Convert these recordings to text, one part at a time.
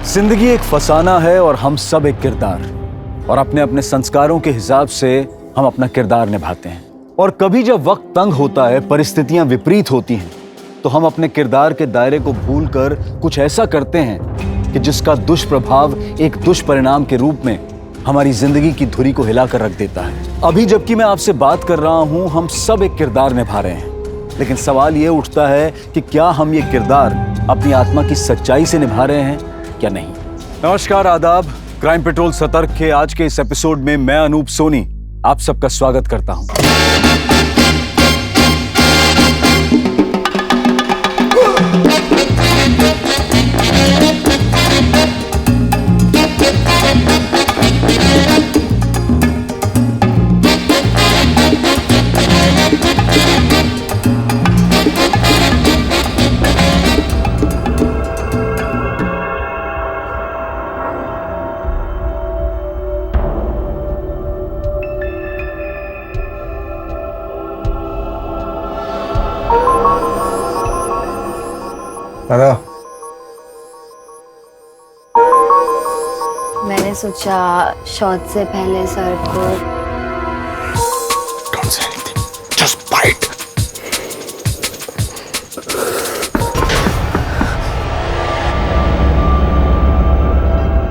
जिंदगी एक फसाना है और हम सब एक किरदार, और अपने अपने संस्कारों के हिसाब से हम अपना किरदार निभाते हैं। और कभी जब वक्त तंग होता है, परिस्थितियां विपरीत होती हैं, तो हम अपने किरदार के दायरे को भूलकर कुछ ऐसा करते हैं कि जिसका दुष्प्रभाव एक दुष्परिणाम के रूप में हमारी जिंदगी की धुरी को हिलाकर रख देता है। अभी जबकि मैं आपसे बात कर रहा हूं, हम सब एक किरदार निभा रहे हैं, लेकिन सवाल ये उठता है कि क्या हम ये किरदार अपनी आत्मा की सच्चाई से निभा रहे हैं या नहीं। नमस्कार, आदाब। क्राइम पेट्रोल सतर्क के आज के इस एपिसोड में मैं अनूप सोनी आप सबका स्वागत करता हूं। दादा, मैंने सोचा शॉट से पहले सर को Don't say anything. Just bite.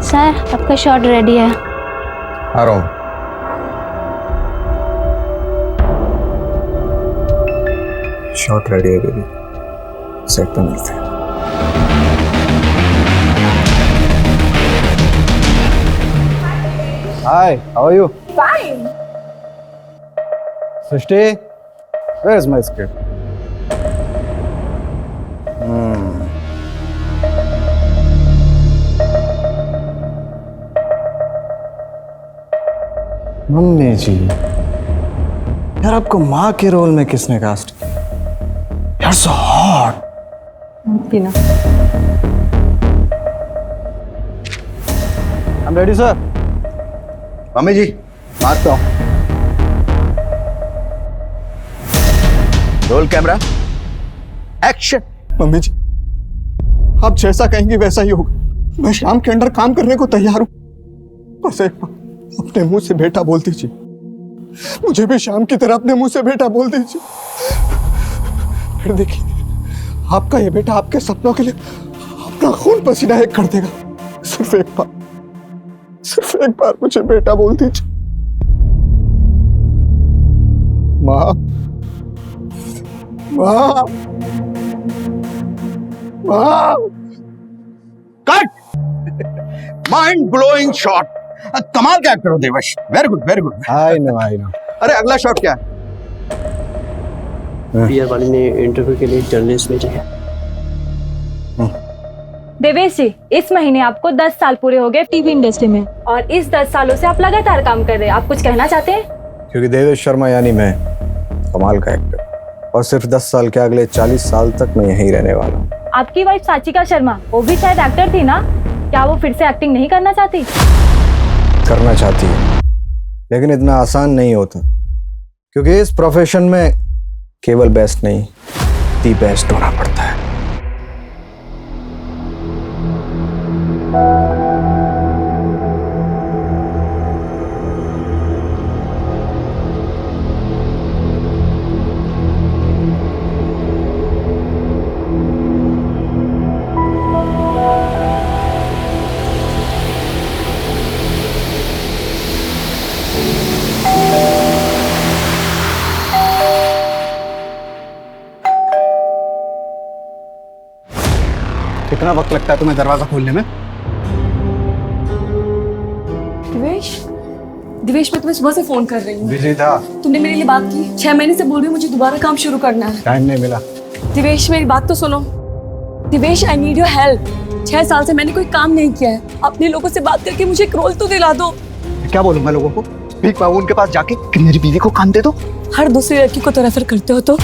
Sir आपका शॉट रेडी है। आ रहा हूँ। शॉट रेडी है बेबी। सेट पे मिलते हैं। Hi, how are you? Fine. Srishti, where's my script? Mummy ji, यार आपको माँ के रोल में किसने कास्ट किया? यार so hot. पीना। I'm ready, sir. मम्मी जी, मारता हूँ। Roll camera, action. मम्मी जी, आप जैसा कहेंगी वैसा ही होगा। मैं श्याम के अंडर काम करने को तैयार हूं। बस एक बार अपने मुंह से बेटा बोल दीजिए। मुझे भी श्याम की तरह अपने मुंह से बेटा बोल दीजिए। फिर देखिए, आपका ये बेटा आपके सपनों के लिए अपना खून पसीना एक कर देगा। सिर्फ एक बार मुझे बेटा बोल दीजिए। माँ, माँ, माँ। कट। Mind blowing shot. कमाल का एक्टर हो Devash. Very good, very good. I know. अरे अगला शॉट क्या है? पीआर वाली ने इंटरव्यू के लिए जर्नलिस्ट भेजा है। देवेश जी, इस महीने आपको 10 साल पूरे हो गए टीवी इंडस्ट्री में, और इस 10 सालों से आप लगातार काम कर रहे हैं। आप कुछ कहना चाहते हैं? क्योंकि देवेश शर्मा यानी मैं कमाल का एक्टर, और सिर्फ 10 साल क्या, अगले 40 साल तक मैं यहीं रहने वाला हूँ। आपकी वाइफ साचिका शर्मा, वो भी शायद एक्टर थी ना? क्या वो फिर से एक्टिंग नहीं करना चाहती? करना चाहती है, लेकिन इतना आसान नहीं होता, क्योंकि इस प्रोफेशन में केवल बेस्ट नहीं, दी बेस्ट होना पड़ता है। कितना वक्त लगता है तुम्हें दरवाजा खोलने में? दिवेश, मैं तुम्हें सुबह से फोन कर रही हूँ। बिजी था। तुमने मेरे लिए बात की। 6 महीने से बोल रही हूँ मुझे दोबारा काम शुरू करना है। टाइम नहीं मिला। दिवेश, मेरी बात तो सुनो। दिवेश, आई नीड योर हेल्प। 6 साल से मैंने कोई काम नहीं किया है। अपने लोगों से बात करके मुझे एक रोल तो दिला दो। क्या बोलूंगा लोगों को? भीख मांगू उनके पास जाके कि मेरी बीवी को काम दे दो? हर दूसरी लड़की को तो रेफर करते हो तो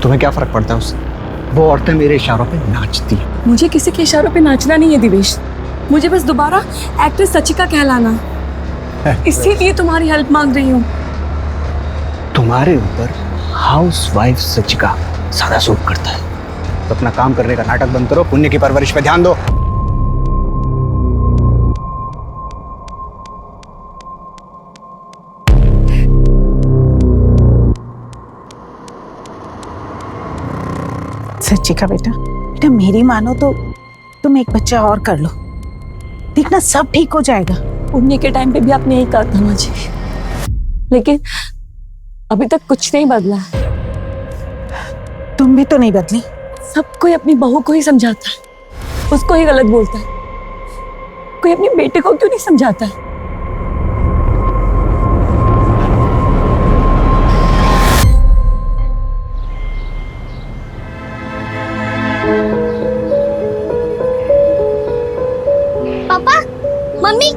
तुम्हें क्या फर्क पड़ता है उससे? वो औरतें मेरे इशारों पे नाचती हैं। मुझे किसी के इशारों पे नाचना नहीं है दिवेश। मुझे बस दोबारा एक्ट्रेस सचिका कहलाना, इसीलिए तुम्हारी हेल्प मांग रही हूँ। तुम्हारे ऊपर हाउस वाइफ सचिका सारा सूट करता है। तो अपना काम करने का नाटक बंद करो, पुण्य की परवरिश पे ध्यान दो। सच्ची का बेटा, बेटा मेरी मानो तो तुम एक बच्चा और कर लो, देखना सब ठीक हो जाएगा। पुण्य के टाइम पे भी आपने यही कहा था मुझे, लेकिन अभी तक कुछ नहीं बदला है। तुम भी तो नहीं बदली। सब कोई अपनी बहू को ही समझाता है, उसको ही गलत बोलता है। कोई अपने बेटे को क्यों नहीं समझाता है? पापा, मम्मी,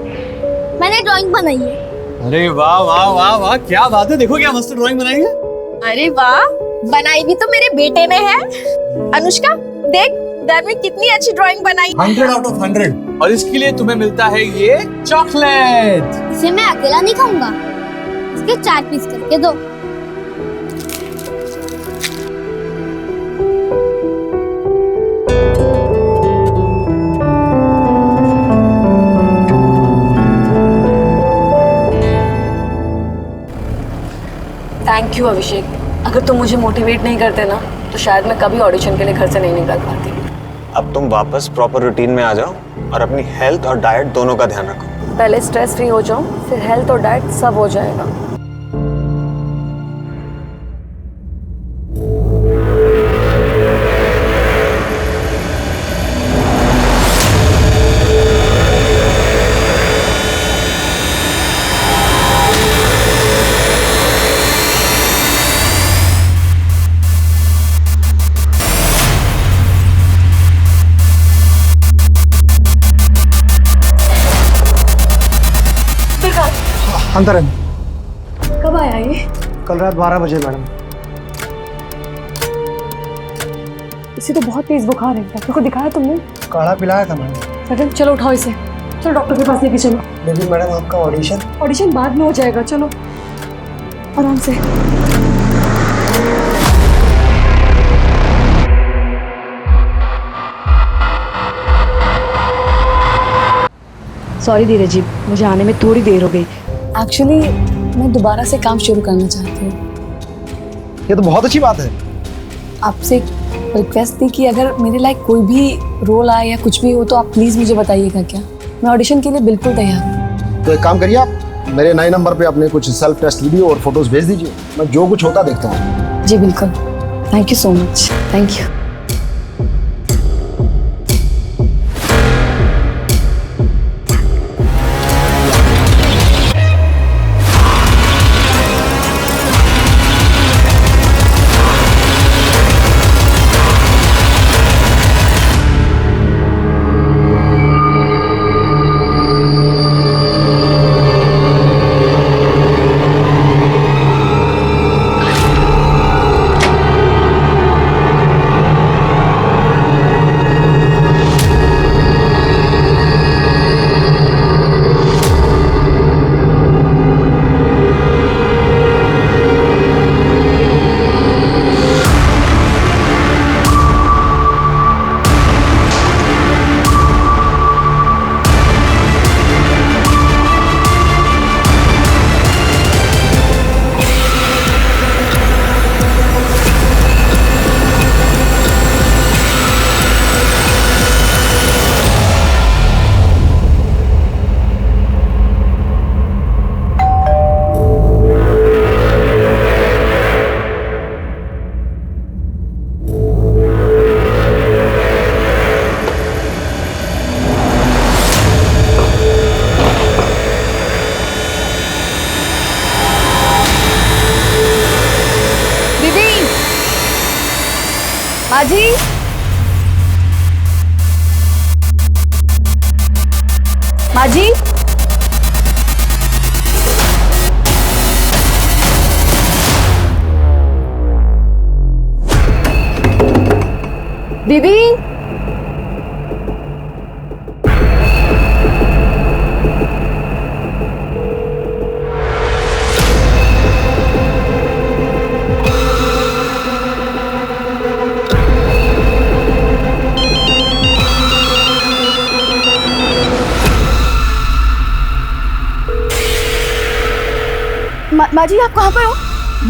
मैंने ड्राइंग बनाई है। अरे वाह वाह वाह वाह, क्या बात है, देखो क्या मस्त ड्राइंग बनाई है। अरे वाह, बनाई भी तो मेरे बेटे ने है। अनुष्का देख, घर में कितनी अच्छी ड्राइंग बनाई। 100 out of 100। और इसके लिए तुम्हें मिलता है ये चॉकलेट। इसे मैं अकेला नहीं खाऊंगा, इसके 4 पीस करके दो। थैंक यू अभिषेक, अगर तुम मुझे मोटिवेट नहीं करते ना तो शायद मैं कभी ऑडिशन के लिए घर से नहीं निकल पाती। अब तुम वापस प्रॉपर रूटीन में आ जाओ और अपनी हेल्थ और डाइट दोनों का ध्यान रखो। पहले स्ट्रेस फ्री हो जाऊं, फिर हेल्थ और डाइट सब हो जाएगा। अंदर है। कब आया ये? कल रात 12 बजे मैडम। इसे तो बहुत तेज बुखार है, डॉक्टर को दिखाया तुमने? काढ़ा पिलाया था मैडम। मैडम चलो उठाओ इसे, चलो डॉक्टर के पास लेके चलो। लेकिन मैडम आपका ऑडिशन बाद में हो जाएगा, चलो आराम से। सॉरी धीरज जी, मुझे आने में थोड़ी देर हो गई। एक्चुअली मैं दोबारा से काम शुरू करना चाहती हूँ। ये तो बहुत अच्छी बात है। आपसे रिक्वेस्ट थी कि अगर मेरे लायक कोई भी रोल आए या कुछ भी हो तो आप प्लीज़ मुझे बताइएगा क्या। मैं ऑडिशन के लिए बिल्कुल तैयार हूँ। तो एक काम करिए, आप मेरे नए नंबर पे अपने कुछ सेल्फ टेस्ट वीडियो और फोटोज भेज दीजिए, मैं जो कुछ होता देखता हूँ। जी बिल्कुल, thank you so much. Thank you. माजी, माजी, दीदी, माँ जी आप कहाँ पर हो?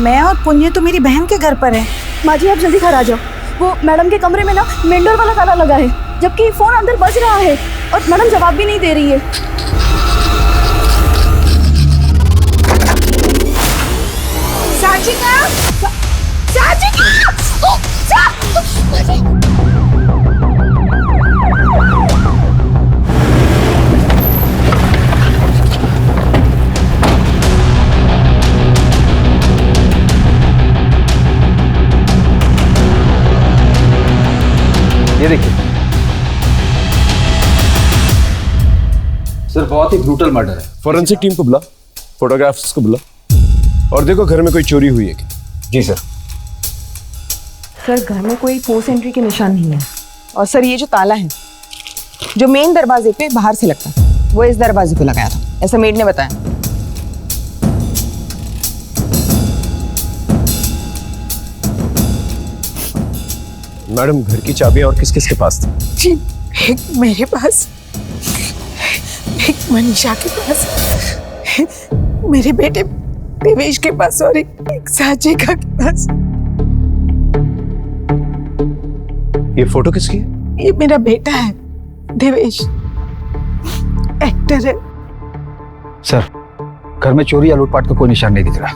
मैं और पुण्य तो मेरी बहन के घर पर है। माँ जी आप जल्दी घर आ जाओ। वो मैडम के कमरे में ना मेन डोर वाला ताला लगा है, जबकि फोन अंदर बज रहा है और मैडम जवाब भी नहीं दे रही है। साचिका! साचिका! ये देखिए सर, बहुत ही ब्रूटल मर्डर है। फॉरेंसिक टीम को बुला, फोटोग्राफ्स को बुला, और देखो घर में कोई चोरी हुई है क्या? जी सर। सर घर में कोई फोर्स एंट्री के निशान नहीं है। और सर ये जो ताला है जो मेन दरवाजे पे बाहर से लगता है वो इस दरवाजे पे लगाया था, ऐसा मेड ने बताया। मैडम घर की चाबियां और किस किस के पास थी? जी एक मेरे पास, एक मनीषा के पास, मेरे बेटे देवेश के पास और एक साचिका के पास। ये फोटो किसकी है? ये मेरा बेटा है देवेश, एक्टर है। सर घर में चोरी या लूटपाट का कोई निशान नहीं दिख रहा।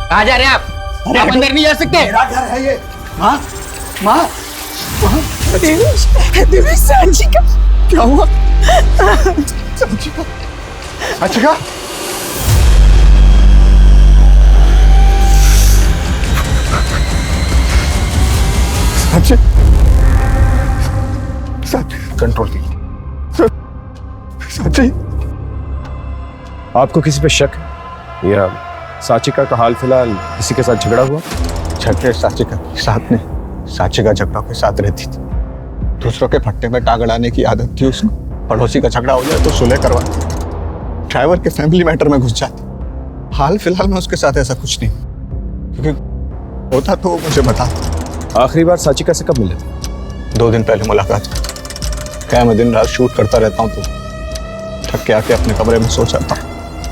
कहाँ जा रहे हैं आप? आप अंदर नहीं जा सकते। मेरा घर है ये। माँ, माँ, देवेश, देवेश साचिका। क्या हुआ? साचिका, साचिका, कंट्रोल कीजिए। साची, आपको किसी पे शक है या साचिका का हाल फिलहाल किसी के साथ झगड़ा हुआ? झगड़े साचिका के साथ नहीं, साचिका झगड़ा के साथ रहती थी। दूसरों के फट्टे में टांग अड़ाने की आदत थी उसको। पड़ोसी का झगड़ा हो जाए तो सुलह करवाती, ड्राइवर के फैमिली मैटर में घुस जाती। हाल फिलहाल में उसके साथ ऐसा कुछ नहीं, क्योंकि होता तो वो मुझे बता। आखिरी बार साचिका से कब मिले थे? 2 दिन पहले मुलाकात। क्या मैं दिन रात शूट करता रहता हूँ तो थक के आके अपने कमरे में सो जाता हूँ।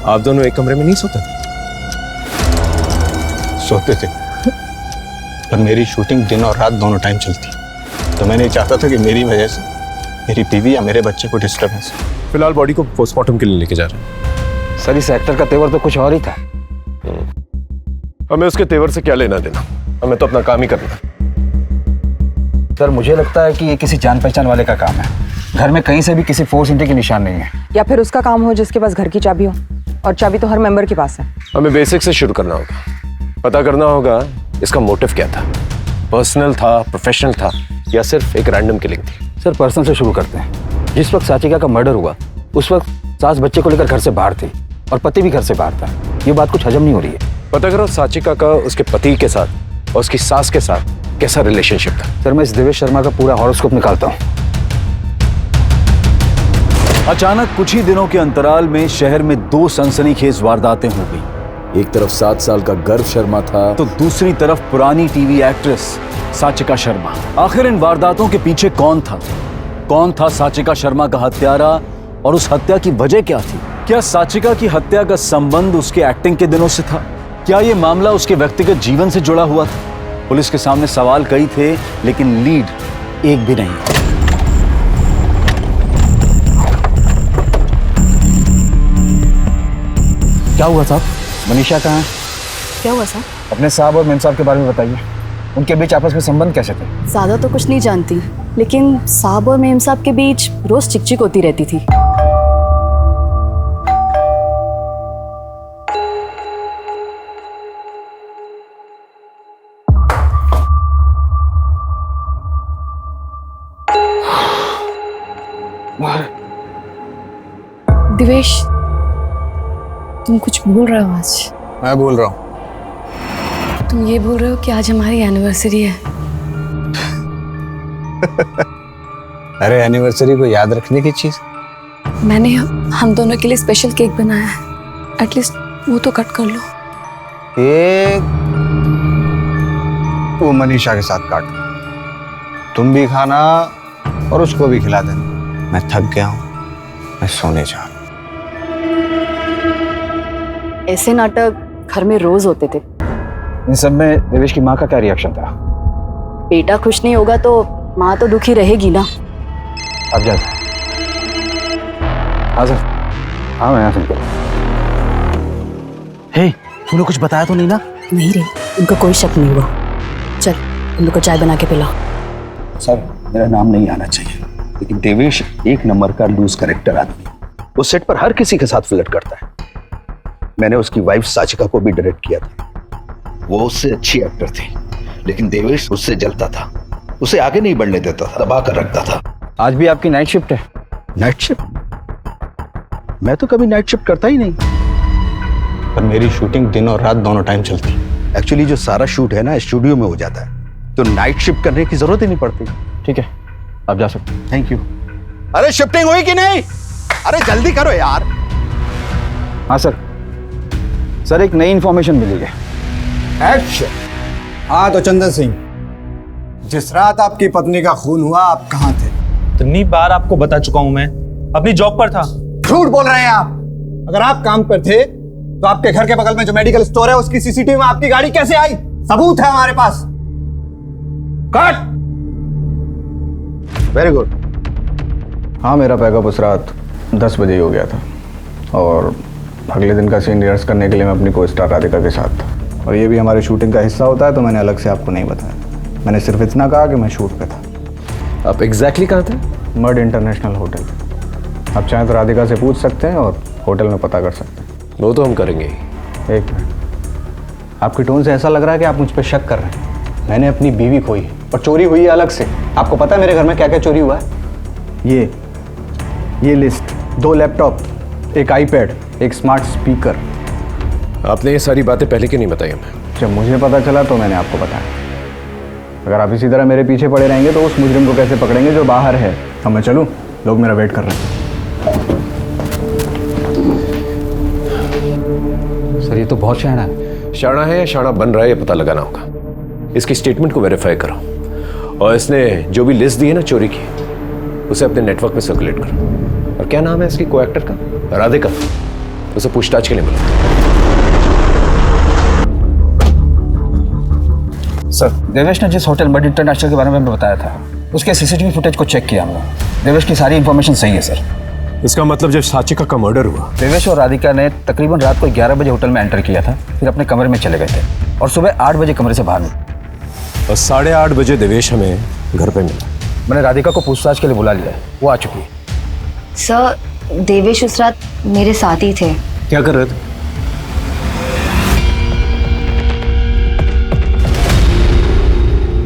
आप दोनों एक कमरे में नहीं सोते थे? सोते थे, पर मेरी शूटिंग दिन और रात दोनों टाइम चलती, तो मैं नहीं चाहता था कि मेरी वजह से मेरी बीवी या मेरे बच्चे को डिस्टर्बेंस। फिलहाल बॉडी को पोस्टमार्टम के लिए लेके जा रहे हैं। सर इस एक्टर का तेवर तो कुछ और ही था। हमें उसके तेवर से क्या लेना देना, हमें तो अपना काम ही करना है। सर मुझे लगता है कि ये किसी जान पहचान वाले का काम है। घर में कहीं से भी किसी फोर्स एंट्री के निशान नहीं है। या फिर उसका काम हो जिसके पास घर की चाबी हो, और चाबी तो हर मेंबर के पास है। हमें बेसिक से शुरू करना होगा, पता करना होगा इसका मोटिव क्या था। पर्सनल था, प्रोफेशनल था, या सिर्फ एक रैंडम किलिंग थी? सर पर्सनल से शुरू करते हैं। जिस वक्त साचिका का मर्डर हुआ उस वक्त सास बच्चे को लेकर घर से बाहर थी और पति भी घर से बाहर था। ये बात कुछ हजम नहीं हो रही है। पता करो साचिका का उसके पति के साथ और उसकी सास के साथ कैसा रिलेशनशिप था। सर मैं इस देवेश शर्मा का पूरा हॉरोस्कोप निकालता हूँ। अचानक कुछ ही दिनों के अंतराल में शहर में 2 सनसनीखेज वारदातें हो गई। एक तरफ 7 साल का गर्व शर्मा था तो दूसरी तरफ पुरानी टीवी एक्ट्रेस साचिका शर्मा। आखिर इन वारदातों के पीछे कौन था? कौन था साचिका शर्मा का हत्यारा और उस हत्या की वजह क्या थी? क्या साचिका की हत्या का संबंध उसके एक्टिंग के दिनों से था? क्या यह मामला उसके व्यक्तिगत जीवन से जुड़ा हुआ था? पुलिस के सामने सवाल कई थे लेकिन लीड एक भी नहीं। क्या हुआ साहब? मनीषा कहाँ है? क्या हुआ साहब? अपने साहब और मेम साहब के बारे में बताइए। उनके बीच आपस में संबंध कैसे थे? ज्यादा तो कुछ नहीं जानती, लेकिन साहब और मेम साहब के बीच रोज चिकचिक होती रहती थी। दिवेश, तुम कुछ बोल रहे हो आज? मैं बोल रहा हूँ। तुम ये बोल रहे हो कि आज हमारी एनिवर्सरी है? अरे एनिवर्सरी को याद रखने की चीज। मैंने हम दोनों के लिए स्पेशल केक बनाया है, एटलीस्ट वो तो कट कर लो। एक वो मनीषा के साथ काटो। तुम भी खाना और उसको भी खिला देना। मैं थक गया हूँ, मैं सोने जा रहा हूँ। ऐसे नाटक घर में रोज होते थे। इन सब में देवेश की माँ का क्या रिएक्शन था? बेटा खुश नहीं होगा तो माँ तो दुखी रहेगी ना। अब जाते। हाँ सर, हाँ मैं यहाँ से। हे, तूने कुछ बताया तो नहीं ना? नहीं रे, उनको कोई शक नहीं हुआ। चल उन लोग को चाय बना के पिला। सर, मेरा नाम नहीं आना चाहिए, लेकिन देवेश एक नंबर का लूज करेक्टर आदमी। वो सेट पर हर किसी के साथ फ्लर्ट करता है। मैंने उसकी वाइफ साचिका को भी डायरेक्ट किया था। वो उससे अच्छी एक्टर थी, लेकिन देवेश उससे जलता था, उसे आगे नहीं बढ़ने देता था, दबा कर रखता था। आज भी आपकी नाइट शिफ्ट है? Night shift? मैं तो कभी नाइट शिफ्ट करता ही नहीं। पर मेरी शूटिंग दिन और रात दोनों टाइम चलती है। एक्चुअली जो सारा शूट है ना स्टूडियो में हो जाता है, तो नाइट शिफ्ट करने की जरूरत ही नहीं पड़ती। ठीक है, आप जा सकते हैं। Thank you. अरे शिफ्टिंग हुई कि नहीं? अरे जल्दी करो यार। हाँ सर, सर एक नई इंफॉर्मेशन मिली है। एक्शन। हाँ तो चंदन सिंह, जिस रात आपकी पत्नी का खून हुआ आप कहाँ थे? इतनी बार आपको बता चुका हूं, मैं अपनी जॉब पर था। झूठ बोल रहे हैं आप। अगर आप काम पर थे तो आपके घर के बगल में जो मेडिकल स्टोर है उसकी सीसीटीवी में आपकी गाड़ी कैसे आई? सबूत है हमारे पास। कट। Very good. हाँ, मेरा पैकअप उस रात 10 बजे ही हो गया था और अगले दिन का सीन रिहर्स करने के लिए मैं अपनी को स्टार राधिका के साथ था। और ये भी हमारी शूटिंग का हिस्सा होता है, तो मैंने अलग से आपको नहीं बताया। मैंने सिर्फ इतना कहा कि मैं शूट पे था। आप एग्जैक्टली कहाँ थे? मर्ड इंटरनेशनल होटल। आप चाहें तो राधिका से पूछ सकते हैं और होटल में पता कर सकते हैं। वो तो हम करेंगे ही। एक मिनट, आपकी टोन से ऐसा लग रहा है कि आप मुझ पर शक कर रहे हैं। मैंने अपनी बीवी खोई है और चोरी हुई है अलग से। आपको पता है मेरे घर में क्या क्या चोरी हुआ है? ये लिस्ट, 2 लैपटॉप, एक आईपैड, एक स्मार्ट स्पीकर। आपने ये सारी बातें पहले क्यों नहीं बताई हमें? जब मुझे पता चला तो मैंने आपको बताया। अगर आप इसी तरह मेरे पीछे पड़े रहेंगे तो उस मुजरिम को कैसे पकड़ेंगे जो बाहर है? अब मैं चलूं? लोग मेरा वेट कर रहे हैं। सर ये तो बहुत शाना है। शाना है या शाना बन रहा है ये पता लगाना होगा। इसकी स्टेटमेंट को वेरीफाई करो और इसने जो भी लिस्ट दी है ना चोरी की, उसे अपने नेटवर्क में सर्कुलेट करो। और क्या नाम है इसकी को एक्टर का? राधिका। उसे पूछताछ के लिए मिलो। सर, देवेश ने जिस होटल मर्ड इंटरनेशनल के बारे में बताया था उसके सीसीटीवी फुटेज को चेक किया हमने। देवेश की सारी इन्फॉर्मेशन सही है सर। इसका मतलब जब साचिका का मर्डर हुआ, देवेश और राधिका ने तकरीबन रात को 11 बजे होटल में एंटर किया था, फिर अपने कमरे में चले गए थे और सुबह 8 बजे कमरे से बाहर निकले और 8:30 बजे देवेश हमें घर पे मिला। मैंने राधिका को पूछताछ के लिए बुला लिया है, वो आ चुकी है। सर, देवेश उस रात मेरे साथ ही थे। क्या कर रहे थे?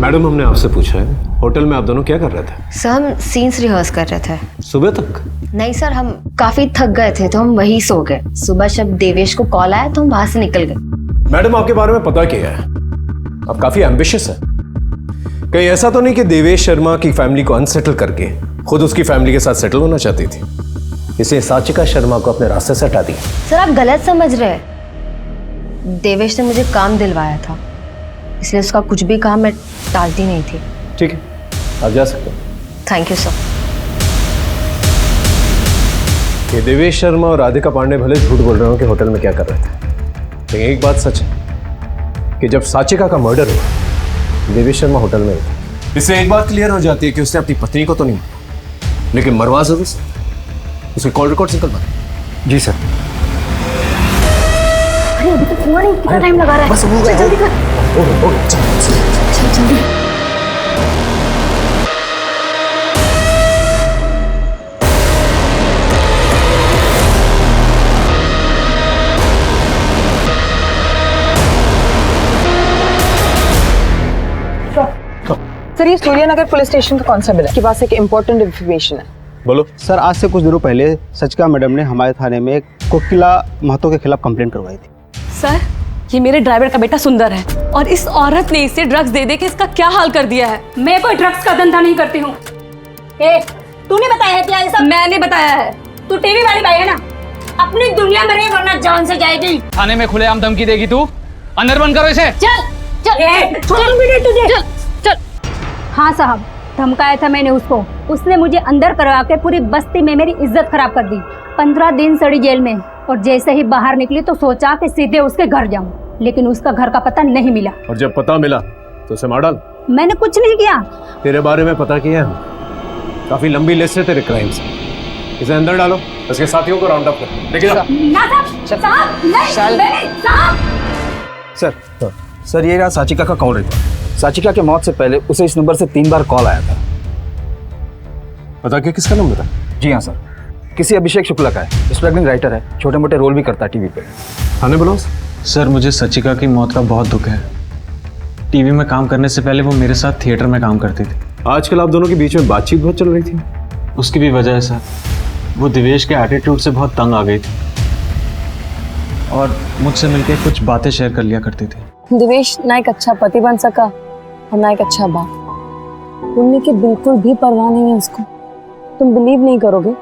मैडम, हमने आपसे पूछा है होटल में आप दोनों क्या कर रहे थे? सर, हम सीन्स रिहर्स कर रहे थे। सुबह तक? नहीं सर, हम काफी थक गए थे तो हम वहीं सो गए। सुबह जब देवेश को कॉल आया तो हम वहां से निकल गए। मैडम, आपके बारे में पता क्या है? आप काफी एम्बिशियस है। कहीं ऐसा तो नहीं कि देवेश शर्मा की फैमिली को अनसेटल करके खुद उसकी फैमिली के साथ सेटल होना चाहती थी, इसलिए साचिका शर्मा को अपने रास्ते से हटा दिया? सर, आप गलत समझ रहे हैं। देवेश ने मुझे काम दिलवाया था, इसलिए उसका कुछ भी काम मैं टालती नहीं थी। ठीक है, आप जा सकते हैं। Thank you sir. ये देवेश शर्मा और राधिका पांडे भले झूठ बोल रहे हो कि होटल में क्या कर रहे थे, लेकिन एक बात सच है कि जब साचिका का मर्डर हुआ देवेश शर्मा होटल में था। इससे एक बात क्लियर हो जाती है कि उसने अपनी पत्नी को तो नहीं मारा, लेकिन मरवा जरूर सकता। उसके कॉल रिकॉर्ड निकलवा। जी सर। अरे अभी तक हुआ नहीं, कितना टाइम लगा रहा है? बस हो गया। जल्दी कर। जल्दी। सर, ये सूर्यनगर पुलिस स्टेशन का कौन सा बिल है? आपके पास एक इम्पोर्टेंट इन्फॉर्मेशन है। बोलो। सर, आज से कुछ दिनों पहले सचिका मैडम ने हमारे थाने में कोकिला महतो के खिलाफ कंप्लेंट करवाई थी। सर, ये मेरे ड्राइवर का बेटा सुंदर है और इस औरत ने इसे ड्रग्स दे दे के इसका क्या हाल कर दिया है। मैं कोई ड्रग्स का धंधा नहीं करती हूँ। तूने बताया है क्या ये सब? मैंने बताया है। तू टीवी वाली भाई है ना, अपनी दुनिया में रहे वरना जान से जाएगी। थाने में खुलेआम धमकी देगी तू? अंदर बंद करो इसे। चल चल। हाँ साहब, धमकाया था मैंने उसको। उसने मुझे अंदर करवा के पूरी बस्ती में मेरी इज्जत खराब कर दी। 15 दिन सड़ी जेल में, और जैसे ही बाहर निकली तो सोचा कि सीधे उसके घर जाऊं, लेकिन उसका घर का पता नहीं मिला। और जब पता मिला तो उसे मार डाल। मैंने कुछ नहीं किया। तेरे बारे में पता किया है, काफी लंबी लिस्ट है तेरे क्राइम्स। इसे अंदर डालो, उसके साथियों को राउंड अप कर लेके जाओ। ना साहब, नहीं, साहब। सर ये रहा साचिका का कॉल रिकॉर्ड। साचिका के मौत से पहले उसे इस नंबर से 3 बार कॉल आया था। पता क्या किसका नंबर है? जी हाँ सर, किसी अभिषेक शुक्ला का है। स्ट्रगलिंग राइटर है, छोटे मोटे रोल भी करता है टीवी पे। थाने बुलाओ। सर मुझे सचिका की मौत का बहुत दुख है। टीवी में काम करने से पहले वो मेरे साथ थिएटर में काम करती थी। आजकल आप दोनों के बीच में बातचीत बहुत चल रही थी। उसकी भी वजह है सर, वो दिवेश के एटीट्यूड से बहुत तंग आ गई थी और मुझसे मिलकर कुछ बातें शेयर कर लिया करती थी। दिवेश ना एक अच्छा पति बन सका और ना एक अच्छा बाप। पुण्य की बिल्कुल भी परवाह नहीं है उसको। तुम बिलीव नहीं करोगे,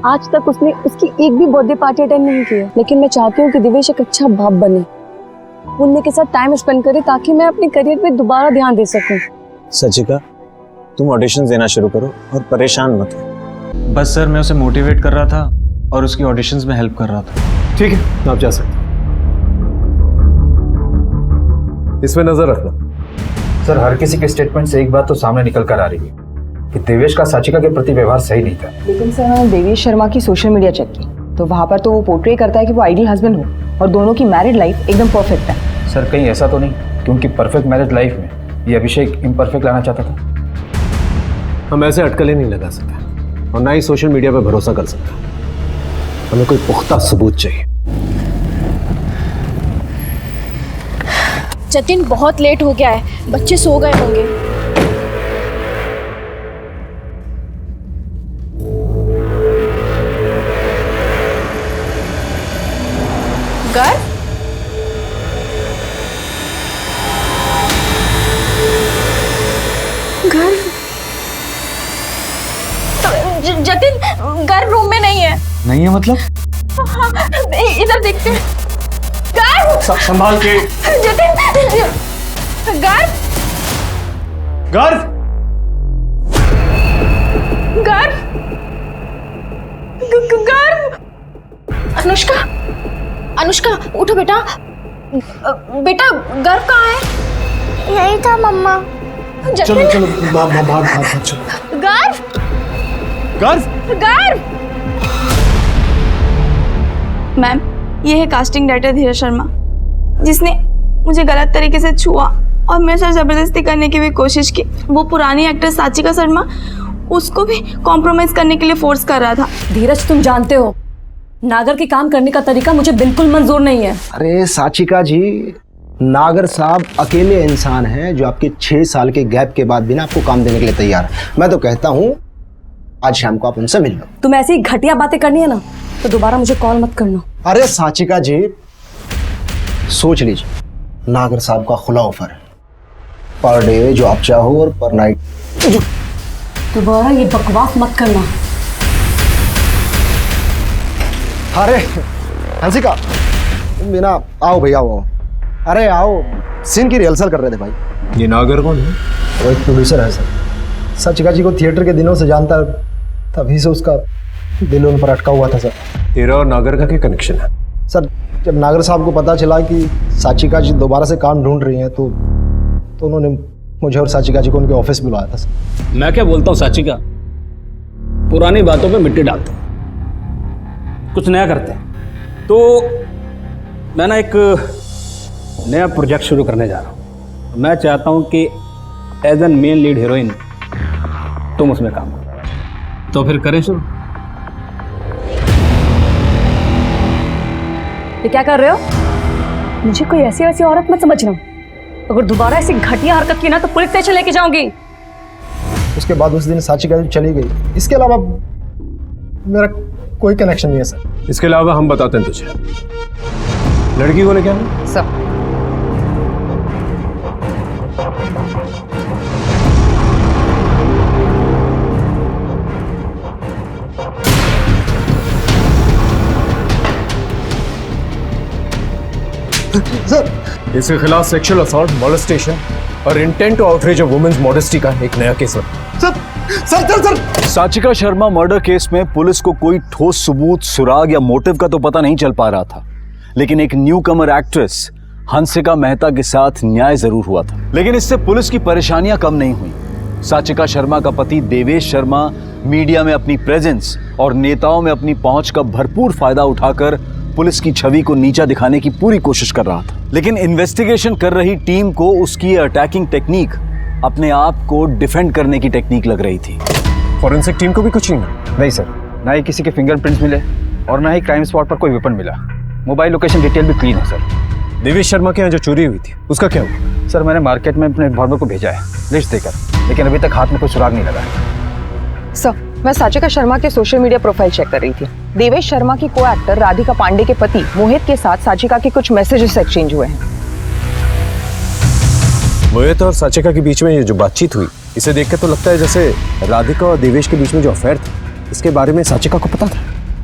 आज तक उसने उसकी एक भी बर्थडे पार्टी अटेंड नहीं की है। लेकिन मैं चाहती हूँ कि दिवेश एक अच्छा बाप बने, पुण्य के साथ टाइम स्पेंड करे, ताकि मैं अपने करियर पे दोबारा ध्यान दे सकूं। सचिका, तुम ऑडिशंस देना शुरू करो और परेशान मत हो। बस सर मैं उसे मोटिवेट कर रहा था और उसकी ऑडिशंस में हेल्प कर रहा था। ठीक है, आप जा सकते। इसमें नजर रखना। सर हर किसी के स्टेटमेंट से एक बात तो सामने निकल कर आ रही है कि देवेश का साचिका के प्रति व्यवहार सही नहीं था। लेकिन सर मैंने देवेश शर्मा की सोशल मीडिया चेक की तो वहाँ पर तो वो पोर्ट्रे करता है कि वो आइडियल हस्बैंड हो और दोनों की मैरिड लाइफ एकदम परफेक्ट है। सर कहीं ऐसा तो नहीं कि उनकी परफेक्ट मैरिज लाइफ में ये अभिषेक इम्परफेक्ट लाना चाहता था? हम ऐसे अटकलें नहीं लगा सकते और ना ही सोशल मीडिया पर भरोसा कर सकते। हमें कोई पुख्ता सबूत चाहिए। जतिन बहुत लेट हो गया है, बच्चे सो गए होंगे। गर्व, जतिन गर्व रूम में नहीं है। नहीं है मतलब? हाँ, इधर देखते हैं। गर्व, संभाल के। जतिन, गर्व, गर्व, गर्व, गर्व। अनुष्का, अनुष्का उठो बेटा। बेटा गर्व कहाँ है? यही था मम्मा। चलो चलो बाहर चलो। गर्व, गर्व, गर्व। मैम, ये है कास्टिंग डायरेक्टर धीरज शर्मा, जिसने मुझे गलत तरीके से छुआ और मेरे साथ जबरदस्ती करने की भी कोशिश की। वो पुरानी एक्ट्रेस साचिका शर्मा, उसको भी कॉम्प्रोमाइज करने के लिए फोर्स कर रहा था। धीरज, तुम जानते हो नागर के काम करने का तरीका मुझे बिल्कुल मंजूर नहीं है। अरे साचिका जी, नागर साहब अकेले इंसान हैं जो आपके 6 साल के गैप के बाद भी ना आपको काम देने के लिए तैयार है। मैं तो कहता हूँ आज शाम को आप उनसे मिल लो। तुम ऐसी घटिया बातें करनी है ना तो दोबारा मुझे कॉल मत करना। अरे साचिका जी, सोच लीजिए, नागर साहब का खुला ऑफर है, पर डे जो आप चाहो और पर नाइट। दोबारा ये बकवास मत करना। अरे हंसिका, तुम बिना आओ भैया, आओ। अरे आओ, सीन की रिहर्सल कर रहे थे भाई। ये नागर कौन है? वो एक प्रोड्यूसर है सर। साचिका जी को थिएटर के दिनों से जानता है, तभी से उसका दिल उन पर अटका हुआ था सर। तेरा और नागर का क्या कनेक्शन है? सर जब नागर साहब को पता चला कि साचिका जी दोबारा से काम ढूंढ रही हैं तो उन्होंने मुझे और साचिका जी को उनके ऑफिस बुलाया था सर। मैं क्या बोलता हूँ साचिका, पुरानी बातों पे मिट्टी डालते हैं, कुछ नया करते हैं। तो मैं ना एक नया प्रोजेक्ट शुरू करने जा रहा हूँ। मैं चाहता हूँ कि as an main lead heroine तुम उसमें काम करो। तो फिर करें शुरू। ये क्या कर रहे हो? मुझे कोई ऐसी वैसी औरत मत समझना। अगर दोबारा ऐसी घटिया हरकत की ना तो पुलिस स्टेशन लेके जाऊंगी। उसके बाद उस दिन साचिका जी चली गई, इसके अलावा मेरा कोई कनेक्शन नहीं है सर। इसके अलावा हम बताते हैं तुझे, लड़की को लेके आना सब। सर इसके खिलाफ सेक्सुअल असॉल्ट, मोलेस्टेशन और intent to outrage of women's modesty का एक नया केस है। Sir Sachika Sharma murder case में पुलिस को कोई ठोस सबूत, सुराग या मोटिव का तो पता नहीं चल पा रहा था, लेकिन एक न्यू कमर एक्ट्रेस हंसिका मेहता के साथ न्याय जरूर हुआ था। लेकिन इससे पुलिस की परेशानियां कम नहीं हुई। साचिका शर्मा का पति देवेश शर्मा मीडिया में अपनी प्रेजेंस और नेताओं में अपनी पहुंच का भरपूर फायदा उठाकर पुलिस की छवि को नीचा दिखाने की पूरी कोशिश कर रहा था। लेकिन इन्वेस्टिगेशन कर रही टीम को उसकी अटैकिंग टेक्निक अपने आप को डिफेंड करने की टेक्निक लग रही थी। फॉरेंसिक टीम को भी कुछ नहीं मिला? नहीं सर, ना ही किसी के फिंगरप्रिंट्स मिले और ना ही क्राइम स्पॉट पर कोई वेपन मिला। मोबाइल लोकेशन डिटेल भी क्लीन है सर। देवेश शर्मा के यहाँ जो चोरी हुई थी उसका क्या हुआ? सर मैंने मार्केट में अपने इन्फॉर्मर को भेजा है लिस्ट देकर, लेकिन अभी तक हाथ में कोई सुराग नहीं लगा है। सर मैं साचिका शर्मा के सोशल मीडिया प्रोफाइल चेक कर रही थी। देवेश शर्मा की को एक्टर राधिका पांडे के पति मोहित के साथ साचिका के कुछ मैसेजेस एक्सचेंज हुए हैं। मोहित और साचिका के बीच में ये जो बातचीत हुई, इसे देखकर तो लगता है जैसे राधिका और देवेश के बीच में जो अफेयर था, इसके बारे में साचिका को पता था।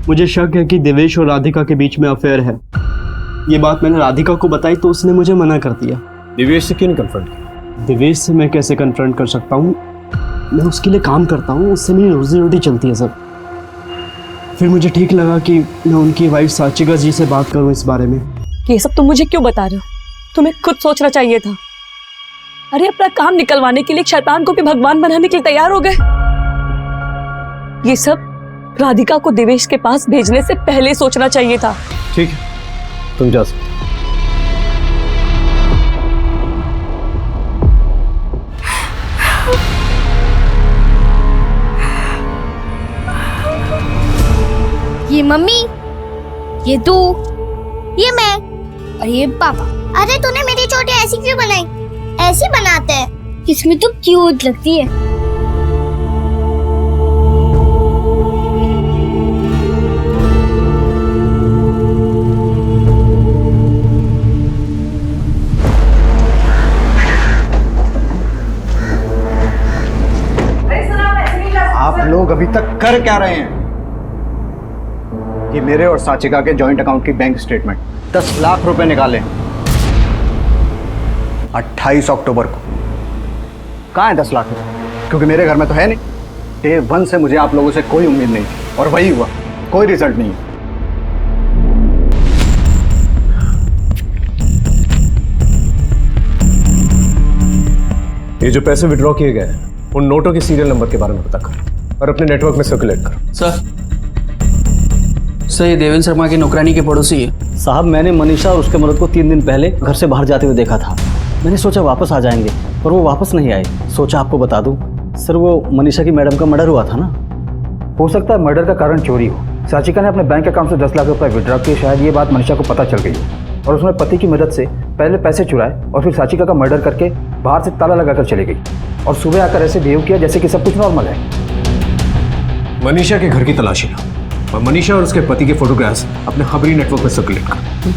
मुझे शक है कि देवेश और राधिका के बीच में अफेयर है। ये बात मैंने राधिका को बताई तो उसने मुझे मना कर दिया। देवेश से क्यों कन्फ्रंट किया? देवेश से मैं कैसे कन्फ्रंट कर सकता हूँ? मैं उसके लिए काम करता हूँ, उससे मेरी रोजी रोटी चलती है सर। फिर मुझे ठीक लगा कि मैं उनकी वाइफ साचिका जी से बात करूँ इस बारे में। ये सब तुम मुझे क्यों बता रहे हो? तुम्हें खुद सोचना चाहिए था। अरे अपना काम निकलवाने के लिए एक शैतान को भी भगवान बनाने के लिए तैयार हो गए। ये सब राधिका को देवेश के पास भेजने से पहले सोचना चाहिए था। ठीक है, तुम जा सकते। ये मम्मी, ये तू, ये मैं और ये पापा। अरे तूने मेरी चोटी ऐसी क्यों बनाई? ऐसी बनाते हैं, इसमें तो क्यूट लगती है। आप लोग अभी तक कर क्या रहे हैं? ये मेरे और साचिका के जॉइंट अकाउंट की बैंक स्टेटमेंट 10 लाख रुपए निकाले 28 अक्टूबर को। कहाँ है 10 लाख रुपए? क्योंकि मेरे घर में तो है नहीं। डे 1 से मुझे आप लोगों से कोई उम्मीद नहीं थी और वही हुआ, कोई रिजल्ट नहीं है। ये जो पैसे विड्रॉ किए गए हैं उन नोटों के सीरियल नंबर के बारे में पता करो और अपने नेटवर्क में सर्कुलेट करो। सर ये देवेंद्र शर्मा की नौकरानी के पड़ोसी है। साहब मैंने मनीषा और उसके मर्द को 3 दिन पहले घर से बाहर जाते हुए देखा था। मैंने सोचा वापस आ जाएंगे, पर वो वापस नहीं आए। सोचा आपको बता दूं। सर वो मनीषा की मैडम का मर्डर हुआ था ना। हो सकता है मर्डर का कारण चोरी हो। साचिका ने अपने बैंक अकाउंट से 10 लाख रुपए विड्रॉ किए। शायद ये बात मनीषा को पता चल गई हो और उसने पति की मदद से पहले पैसे चुराए और फिर साचिका का मर्डर करके बाहर से ताला लगाकर चली गई और सुबह आकर ऐसे बिहेव किया जैसे कि सब कुछ नॉर्मल है। मनीषा के घर की तलाशी लो और मनीषा और उसके पति के फोटोग्राफ्स अपने खबरी नेटवर्क में सर्कुलेट करो।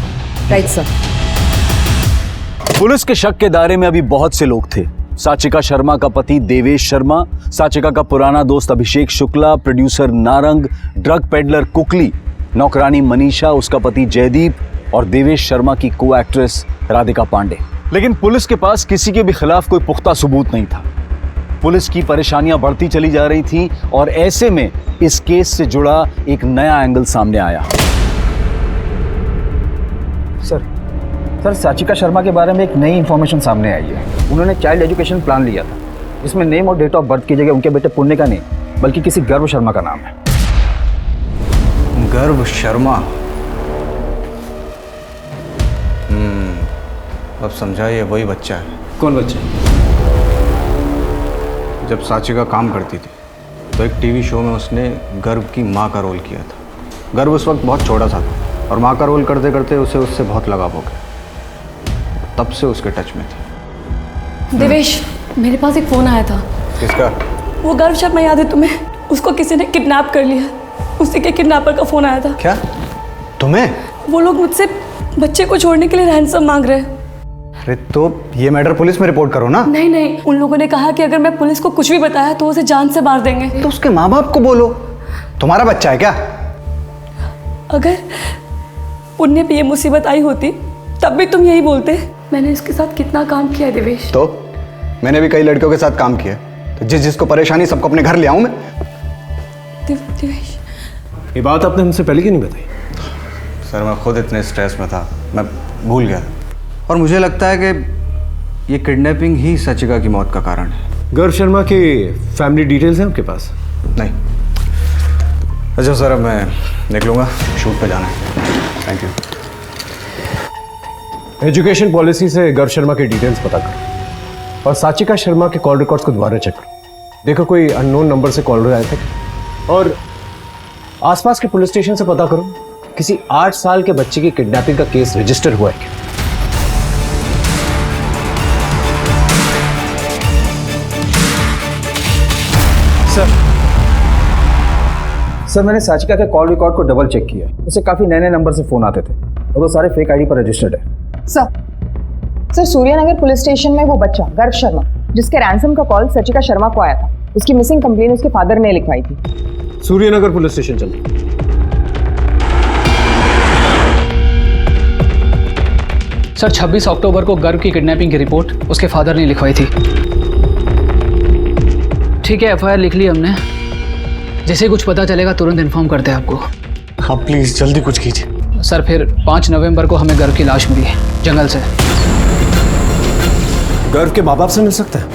Right sir. पुलिस के शक के दायरे में अभी बहुत से लोग थे। साचिका शर्मा का पति देवेश शर्मा, साचिका का पुराना दोस्त Abhishek Shukla, producer Narang, drug peddler Kukli, नौकरानी मनीषा, उसका पति जयदीप और देवेश शर्मा की को एक्ट्रेस राधिका पांडे। लेकिन पुलिस के पास किसी के भी खिलाफ कोई पुख्ता सबूत नहीं था। पुलिस की परेशानियां बढ़ती चली जा रही थी और ऐसे में इस केस से जुड़ा एक नया एंगल सामने आया। सर साचिका शर्मा के बारे में एक नई इंफॉर्मेशन सामने आई है। उन्होंने चाइल्ड एजुकेशन प्लान लिया था जिसमें नेम और डेट ऑफ बर्थ की जगह उनके बेटे पुण्य का नहीं बल्कि किसी गर्व शर्मा का नाम है। गर्व शर्मा? अब समझा, ये वही बच्चा है। कौन बच्चा? जब साचिका काम करती थी तो एक टीवी शो में उसने गर्व की माँ का रोल किया था। गर्व उस वक्त बहुत छोटा सा था और माँ का रोल करते करते उससे बहुत लगाव हो गया। तब से उसके टच में थी। देवेश, मेरे पास एक फोन आया था। किसका? वो गर्व शर्मा याद है तुम्हें? उसको किसी ने किडनैप कर लिया। उसी के किडनैपर का फोन आया था। क्या? तुम्हें? वो लोग मुझसे बच्चे को छोड़ने के लिए रैंसम मांग रहे हैं। अरे तो ये मैटर पुलिस में रिपोर्ट करो ना। नहीं, उन लोगों ने कहा कि अगर मैं पुलिस को कुछ भी बताया तो उसे जान से मार देंगे। तो उसके माँ बाप को बोलो। तुम्हारा बच्चा है क्या? अगर पुण्य पे ये मुसीबत आई होती तब भी तुम यही बोलते। मैंने इसके साथ कितना काम किया है देवेश। तो मैंने भी कई लड़कियों के साथ काम किया, तो जिसको परेशानी सबको अपने घर ले आऊं मैं। देवेश, ये बात आपने हमसे पहले क्यों नहीं बताई? सर मैं खुद इतने स्ट्रेस में था, मैं भूल गया। और मुझे लगता है कि ये किडनैपिंग ही सचिका की मौत का कारण है। गर्व शर्मा के फैमिली डिटेल्स हैं आपके पास? नहीं। अच्छा सर, अब मैं देख लूँगा, शूट पे जाना है। Thank you. एजुकेशन पॉलिसी से गर्व शर्मा के डिटेल्स पता करो और साचिका शर्मा के कॉल रिकॉर्ड्स को दोबारा चेक करो। देखो कोई अननोन नंबर से कॉल आए थे, और आसपास के पुलिस स्टेशन से पता करो किसी 8 साल के बच्चे की किडनैपिंग का केस रजिस्टर हुआ है क्या। सर मैंने साचिका के कॉल रिकॉर्ड को डबल चेक किया। उसे काफी नए नए नंबर से फोन आते थे और वो सारे फेक आईडी पर रजिस्टर्ड है। सर सूर्यनगर पुलिस स्टेशन में वो बच्चा गर्व शर्मा जिसके रैंसम का कॉल सचिका शर्मा को आया था, उसकी मिसिंग कंप्लेन उसके फादर ने लिखवाई थी। सूर्यनगर पुलिस स्टेशन चलो। सर 26 अक्टूबर को गर्व की किडनैपिंग की रिपोर्ट उसके फादर ने लिखवाई थी। ठीक है, एफआईआर लिख ली हमने। जैसे कुछ पता चलेगा तुरंत इन्फॉर्म करते हैं आपको। हाँ प्लीज जल्दी कुछ कीजिए। सर फिर 5 नवंबर को हमें गर्व की लाश मिली है जंगल से। गर्व के माँ बाप से मिल सकता है?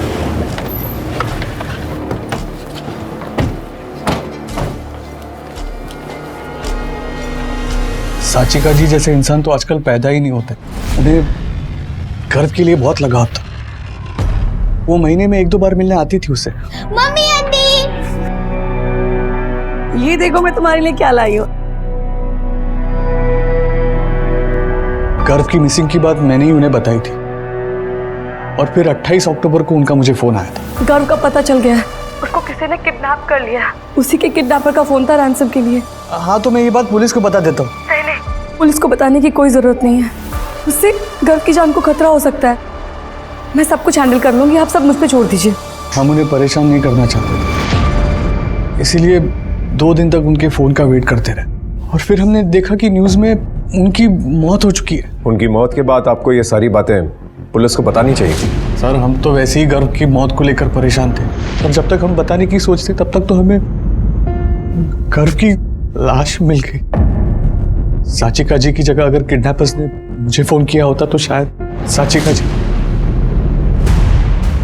साचिका जी जैसे इंसान तो आजकल पैदा ही नहीं होते। उन्हें गर्व के लिए बहुत लगाव था। वो महीने में 1-2 बार मिलने आती थी उससे। मम्मी आंटी, ये देखो मैं तुम्हारे लिए क्या लाई हूँ। गर्व की मिसिंग की बात मैंने ही उन्हें बताई थी, और फिर 28 अक्टूबर को उनका मुझे फोन आया था। गर्व का पता चल गया है, उसको किसी ने किडनैप कर लिया। उसी के किडनैपर का फोन था रैंसम के लिए। हाँ तो मैं ये बात पुलिस को बता देता हूँ। नहीं, पुलिस को बताने की कोई जरूरत नहीं है। उससे गर्व की जान को खतरा हो सकता है। मैं सब कुछ हैंडल कर लूंगी, आप सब मुझ पे छोड़ दीजिए। हम उन्हें परेशान नहीं करना चाहते थे, इसीलिए 2 दिन तक उनके फोन का वेट करते रहे, और फिर हमने देखा कि न्यूज में उनकी मौत हो चुकी है। उनकी मौत के बाद आपको ये सारी बातें पुलिस को बतानी चाहिए थी। सर हम तो वैसे ही गर्व की मौत को लेकर परेशान थे, और जब तक हम बताने की सोचते तब तक तो हमें गर्व की लाश मिल गई। साचिका जी की जगह अगर किडनैपर्स ने मुझे फोन किया होता तो शायद साचिका जी।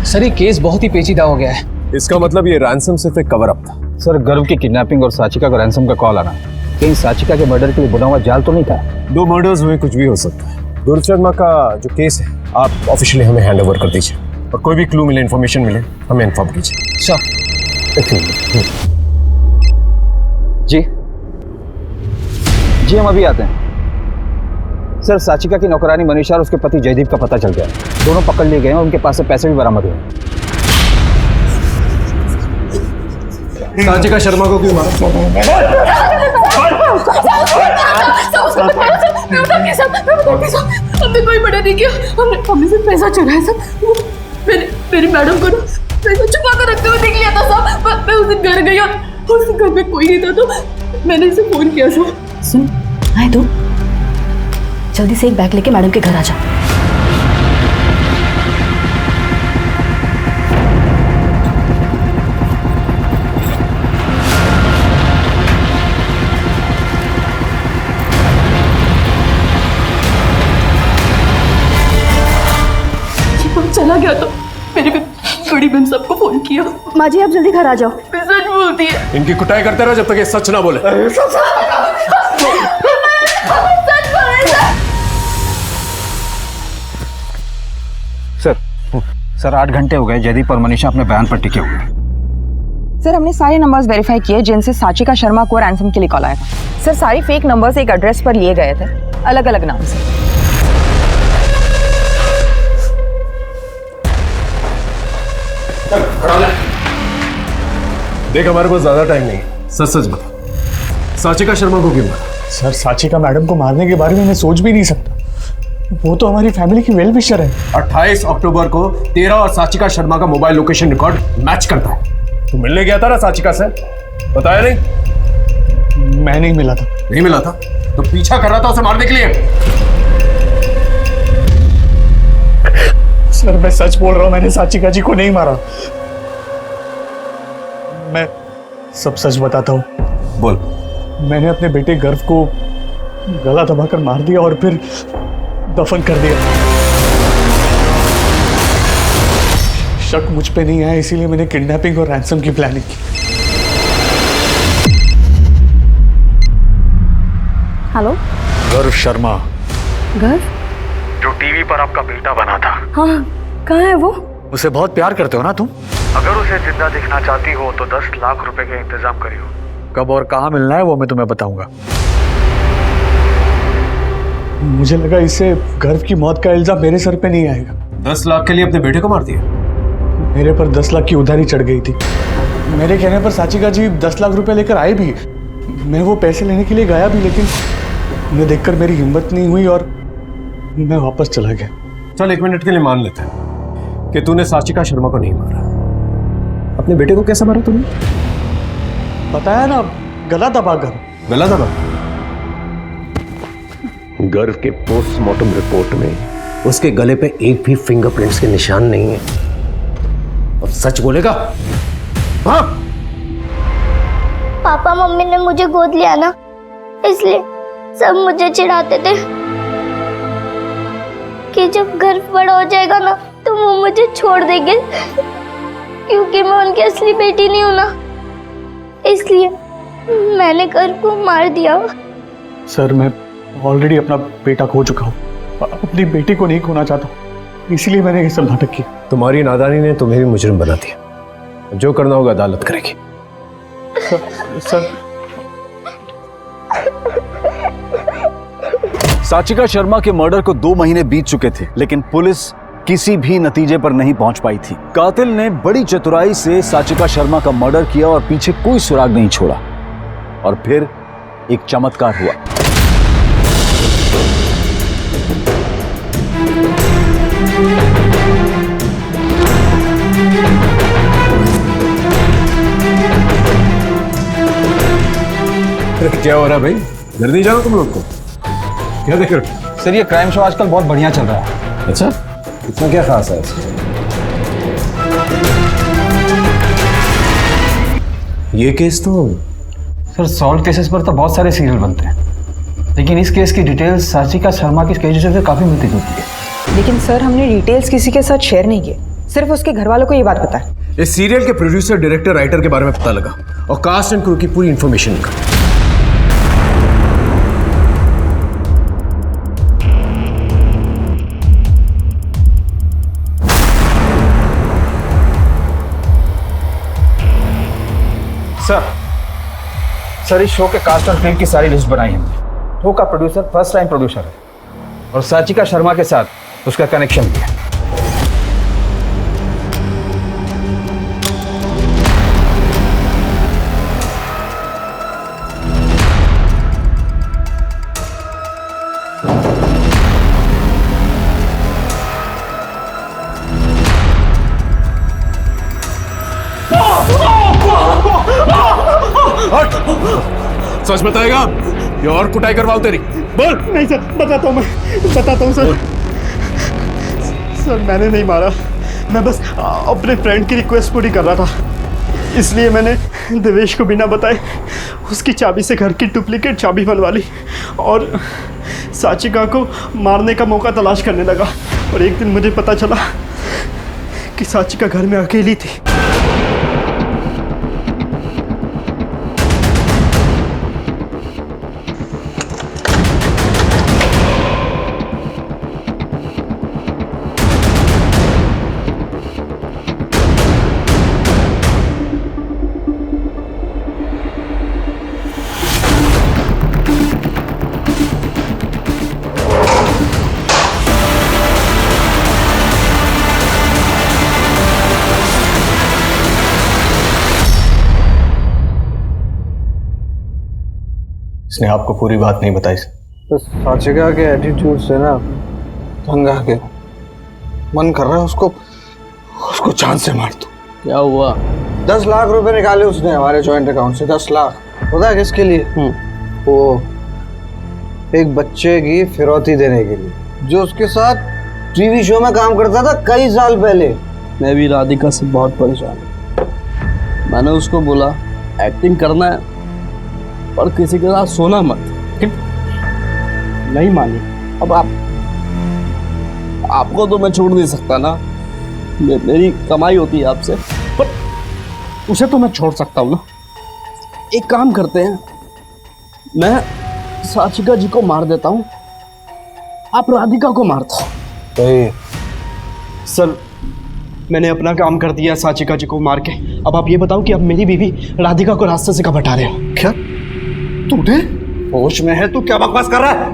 सर ये केस बहुत ही पेचीदा हो गया है। इसका मतलब ये रैंसम सिर्फ एक कवर अप था। सर गर्व की किडनैपिंग और साचिका को रैंसम का कॉल आना कहीं साचिका के मर्डर के लिए बुना हुआ जाल तो नहीं था? 2 मर्डर्स हुए, कुछ भी हो सकता है। गुरु शर्मा का जो केस है आप ऑफिशियली हमें हैंड ओवर कर दीजिए, और कोई भी क्लू मिले, इन्फॉर्मेशन मिले, हमें इन्फॉर्म कीजिए। जी हम अभी आते हैं। सर साचिका की नौकरानी मनीषा और उसके पति जयदीप का पता चल गया है। दोनों पकड़ लिए गए हैं और उनके पास से पैसे भी बरामद हुए। साचिका शर्मा को क्यों मारा? हमने कोई मर्डर नहीं किया, हमने सिर्फ पैसा चुराया सब। मेरी मैडम को ना पैसा छुपा कर रखते हुए देख लिया था सब। मैं उस दिन घर गई और उस घर में कोई नहीं था, तो मैंने इसे फोन किया सब। सुन आए तो जल्दी से एक बैग लेके मैडम के घर आ जा। चला गया तो मेरी बड़ी बहन सबको फोन किया। माँ जी आप जल्दी घर आ जाओ। मैं सच बोलती है। इनकी कुटाई करते रहो जब तक ये सच ना बोले। सर 8 घंटे हो गए, जयदीप और मनीषा अपने बयान पर टिके हुए। सर हमने सारे नंबर्स वेरीफाई किए जिनसे साचिका शर्मा को रैंसम के लिए कॉल आया था। सर सारे फेक नंबर्स एक एड्रेस पर लिए गए थे अलग अलग नाम से। देख हमारे पास ज्यादा टाइम नहीं, सच सच बता, साचिका शर्मा को क्यों मारा? सर साचिका मैडम को मारने के बारे में मैं सोच भी नहीं सकता। वो तो हमारी फैमिली की वेल विशर है। 28 अक्टूबर को तेरा और साचिका शर्मा का मोबाइल लोकेशन रिकॉर्ड मैच करता है। तू मिलने गया था ना साचिका से, बताया नहीं? मैं नहीं मिला था। नहीं मिला था तो पीछा कर रहा था उसे मारने के लिए। सर मैं सच बोल रहा हूँ, मैंने साचिका जी को नहीं मारा। मैं सब सच बताता हूँ। बोल। मैंने अपने बेटे गर्व को गला दबाकर मार दिया और फिर दफन कर दिया। शक मुझ पे नहीं आया, इसीलिए मैंने किडनैपिंग और रैंसम की प्लानिंग की। हेलो गर्व शर्मा, घर? जो टीवी पर आपका बेटा बना था। हाँ, कहाँ है वो? उसे बहुत प्यार करते हो ना तुम? अगर उसे जिंदा देखना चाहती हो तो 10 लाख रुपए का इंतजाम करियो। कब और कहाँ मिलना है वो मैं तुम्हें बताऊंगा। मुझे लगा इससे गर्व की मौत का इल्जाम मेरे सर पे नहीं आएगा। 10 लाख के लिए अपने बेटे को मार दिया? मेरे पर 10 लाख की उधारी चढ़ गई थी। मेरे कहने पर साचिका जी 10 लाख रुपए लेकर आए भी। मैं वो पैसे लेने के लिए गया भी, लेकिन उन्हें देखकर मेरी हिम्मत नहीं हुई और मैं वापस चला गया। चल 1 मिनट के लिए मान लेते हैं कि तूने साचिका शर्मा को नहीं मारा। अपने बेटे को कैसे मारा तूने? बताया ना, गला दबाकर। गला दबा? गर्व के पोस्टमार्टम रिपोर्ट में उसके गले पे एक भी फिंगरप्रिंट्स के निशान नहीं है। अब सच बोलेगा? हाँ? पापा मम्मी ने मुझे गोद लिया ना, इसलिए सब मुझे चिढ़ाते थे कि जब गर्व बड़ा हो जाएगा ना तो वो मुझे छोड़ देंगे, क्योंकि मैं उनकी असली बेटी नहीं हूं ना, इसलिए मैंने गर्व को मार दिया। सर मैं ऑलरेडी अपना बेटा खो चुका हूँ, अपनी बेटी को नहीं खोना चाहता, इसलिए मैंने ये सब नाटक किया। तुम्हारी नादानी ने तुम्हें भी मुजरिम बना दिया। जो करना होगा अदालत करेगी। सर साचिका शर्मा के मर्डर को 2 महीने बीत चुके थे, लेकिन पुलिस किसी भी नतीजे पर नहीं पहुंच पाई थी। कातिल ने बड़ी चतुराई से साचिका शर्मा का मर्डर किया और पीछे कोई सुराग नहीं छोड़ा। और फिर एक चमत्कार हुआ। क्या हो रहा है भाई? घर नहीं जाना तुम लोग को? क्या देख रहे हो? सर ये क्राइम शो आजकल बहुत बढ़िया चल रहा है। अच्छा, इतना क्या खास है इसमें? ये केस तो सर सॉल्व केसेस पर तो बहुत सारे सीरियल बनते हैं, लेकिन इस केस की डिटेल्स साचिका शर्मा की केस से काफी मिलती जुलती है। लेकिन सर हमने डिटेल्स किसी के साथ शेयर नहीं किए, सिर्फ उसके घर वालों को ये बात पता है। इस सीरियल के प्रोड्यूसर, डायरेक्टर, राइटर के बारे में पता लगा और कास्ट एंड क्रू की पूरी इंफॉर्मेशन निकाली। सर इस शो के कास्ट और फिल्म की सारी लिस्ट बनाई हमने। शो का प्रोड्यूसर फर्स्ट टाइम प्रोड्यूसर है और साचिका शर्मा के साथ उसका कनेक्शन भी है। सच बताएगा या और कुटाई करवाओ तेरी? बोल। नहीं सर, बताता हूँ, मैं बताता हूँ सर। सर मैंने नहीं मारा, मैं बस अपने फ्रेंड की रिक्वेस्ट पूरी कर रहा था, इसलिए मैंने देवेश को बिना बताए उसकी चाबी से घर की डुप्लीकेट चाबी बनवा ली और साचिका को मारने का मौका तलाश करने लगा। और एक दिन मुझे पता चला कि साचिका घर में अकेली थी। इसने आपको पूरी बात नहीं बताई सर। तो साचिका के एटीट्यूड से ना तंग आ गया, मन कर रहा है उसको जान से मार दूं। क्या हुआ? 10 लाख रुपए निकाले उसने हमारे जॉइंट अकाउंट से। 10 लाख पता है किसके लिए? वो एक बच्चे की फिरौती देने के लिए जो उसके साथ टीवी शो में काम करता था कई साल पहले। मैं भी राधिका से बहुत परेशान हूँ। मैंने उसको बोला एक्टिंग करना है पर किसी के साथ सोना मत, नहीं मानी। अब आपको तो मैं छोड़ नहीं सकता ना, मेरी कमाई होती है आपसे, पर उसे तो मैं छोड़ सकता हूँ ना। एक काम करते हैं, मैं साचिका जी को मार देता हूँ, आप राधिका को मारता हो। सर मैंने अपना काम कर दिया साचिका जी को मार के। अब आप ये बताओ कि अब मेरी बीवी राधिका को रास्ते से कब हटा रहे हो? क्या तूने होश में है? तू क्या बकवास कर रहा है?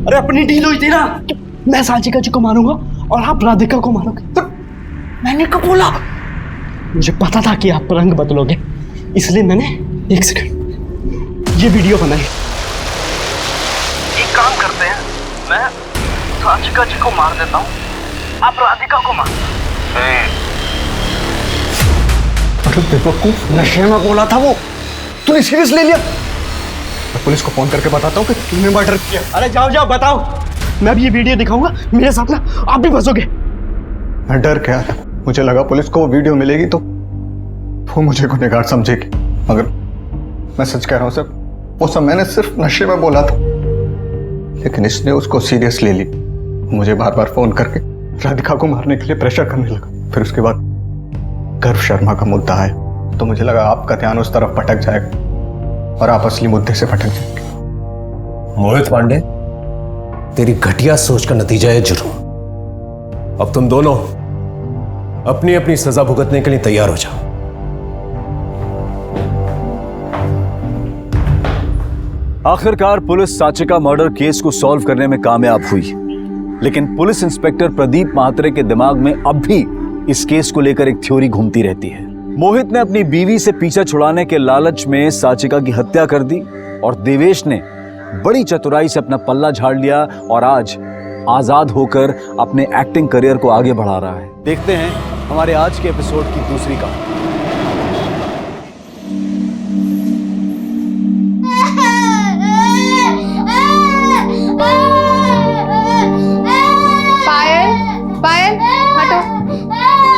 अरे अपनी डील हुई थी ना, मैं साचिका जी को मारूंगा और आप राधिका को मारोगे। तो मैंने कब बोला? मुझे पता था कि आप रंग बदलोगे, इसलिए मैंने एक सेकंड ये वीडियो बनाई। एक काम करते हैं, मैं साचिका जी को मार देता हूँ, आप राधिका को मार। अरे बेवकूफ, नशे में बोला था वो, तूने सीरियस ले लिया? मैं पुलिस को फोन करके बताता हूँ कि तूने मर्डर किया। अरे जाओ जाओ बताओ, मैं भी ये वीडियो दिखाऊंगा, मेरे साथ ना आप भी फंसोगे। मैं डर गया था, मुझे लगा पुलिस को वो वीडियो मिलेगी तो वो मुझे गुनहगार समझेगी, मगर मैं सच कह रहा हूँ सर, वो सब मैंने सिर्फ नशे में बोला था। लेकिन इसने उसको सीरियस ले ली, मुझे बार बार फोन करके राधिका को मारने के लिए प्रेशर करने लगा। फिर उसके बाद गर्व शर्मा का मुद्दा है तो मुझे लगा आपका ध्यान उस तरफ भटक जाएगा और आप असली मुद्दे से भटक जाएंगे। मोहित पांडे, तेरी घटिया सोच का नतीजा है जुर्म। अब तुम दोनों अपनी अपनी सजा भुगतने के लिए तैयार हो जाओ। आखिरकार पुलिस साचिका मर्डर केस को सॉल्व करने में कामयाब हुई, लेकिन पुलिस इंस्पेक्टर प्रदीप महात्रे के दिमाग में अब भी इस केस को लेकर एक थ्योरी घूमती रहती है। मोहित ने अपनी बीवी से पीछा छुड़ाने के लालच में साचिका की हत्या कर दी और देवेश ने बड़ी चतुराई से अपना पल्ला झाड़ लिया और आज आजाद होकर अपने एक्टिंग करियर को आगे बढ़ा रहा है। देखते हैं हमारे आज के एपिसोड की दूसरी कहानी। पायल हटो।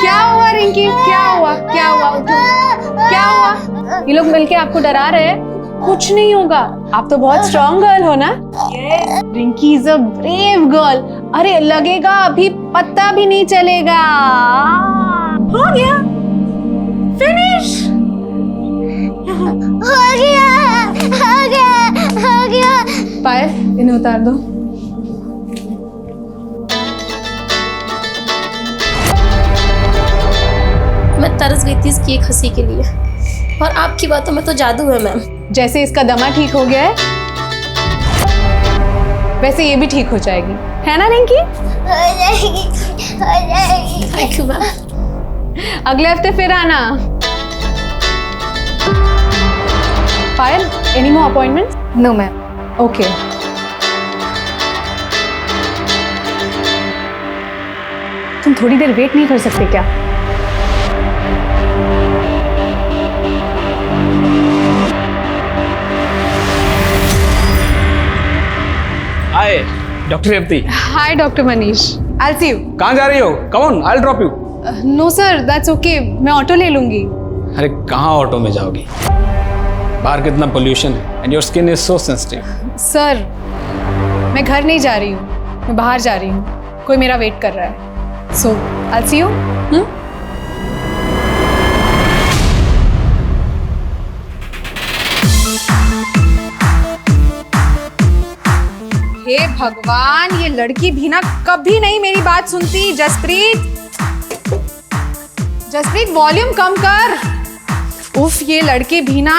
क्या हुआ रिंकी? क्या हुआ? क्या हुआ? उठो। क्या हुआ? ये लोग मिलके आपको डरा रहे हैं? कुछ नहीं होगा, आप तो बहुत स्ट्रॉन्ग गर्ल हो ना। Rinki is a brave girl. अरे लगेगा अभी पता भी नहीं चलेगा। हो गया, फिनिश हो गया, हो गया, हो गया। पायल इन्हें उतार दो। मैं तरस गई थी इसकी एक हंसी के लिए, और आपकी बातों में तो जादू है मैम। जैसे इसका दमा ठीक हो गया है वैसे ये भी ठीक हो जाएगी, है ना रिंकी? हो जाएगी, हो जाएगी। Thank you ma'am. अगले हफ्ते फिर आना। Payal, any more appointments? No ma'am. Okay. तुम थोड़ी देर वेट नहीं कर सकते क्या? Hi doctor Revathi. Hi doctor Manish, I will see you. कहाँ जा रही हो? Come on, I will drop you. No sir, that's okay, मैं ऑटो ले लूंगी। अरे कहाँ ऑटो में जाओगी? बाहर कितना पोल्यूशन है and your skin is so sensitive. Sir मैं घर नहीं जा रही हूँ, मैं बाहर जा रही हूँ, कोई मेरा वेट कर रहा है। So I will see you. हे भगवान, ये लड़की भी ना कभी नहीं मेरी बात सुनती। जसप्रीत, जसप्रीत वॉल्यूम कम कर। उफ, ये लड़की भी ना।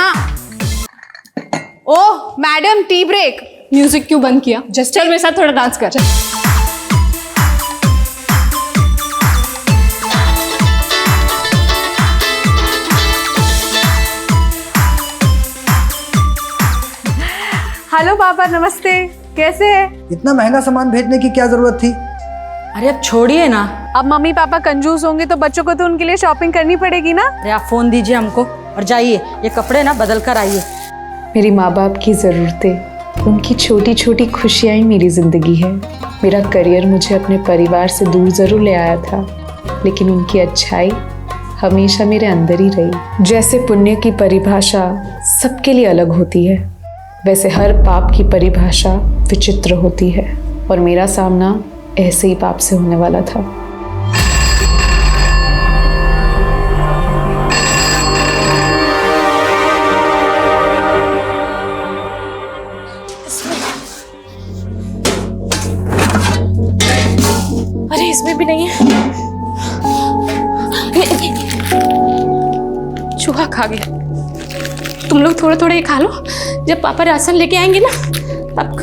ओह मैडम, टी ब्रेक। म्यूजिक क्यों बंद किया? जस्ट चल मेरे साथ थोड़ा डांस कर। हेलो पापा, नमस्ते, कैसे है? इतना महंगा सामान भेजने की क्या जरूरत थी? अरे अब छोड़िए ना। अब मम्मी पापा कंजूस होंगे तो बच्चों को तो उनके लिए शॉपिंग करनी पड़ेगी ना। अरे आप फोन दीजिए हमको और जाइए, ये कपड़े ना बदल कर आइए। मेरी माँ बाप की जरूरतें, उनकी छोटी छोटी खुशियां ही मेरी जिंदगी है। मेरा करियर मुझे अपने परिवार से दूर ज़रूर ले आया था, लेकिन उनकी अच्छाई हमेशा मेरे अंदर ही रही। जैसे पुण्य की परिभाषा सबके लिए अलग होती है, वैसे हर पाप की परिभाषा विचित्र होती है, और मेरा सामना ऐसे ही पाप से होने वाला था। अरे इसमें भी नहीं है, चूहा खा गया। तुम लोग थोड़ा थोड़ा ये खा लो, जब पापा राशन लेके आएंगे ना तब।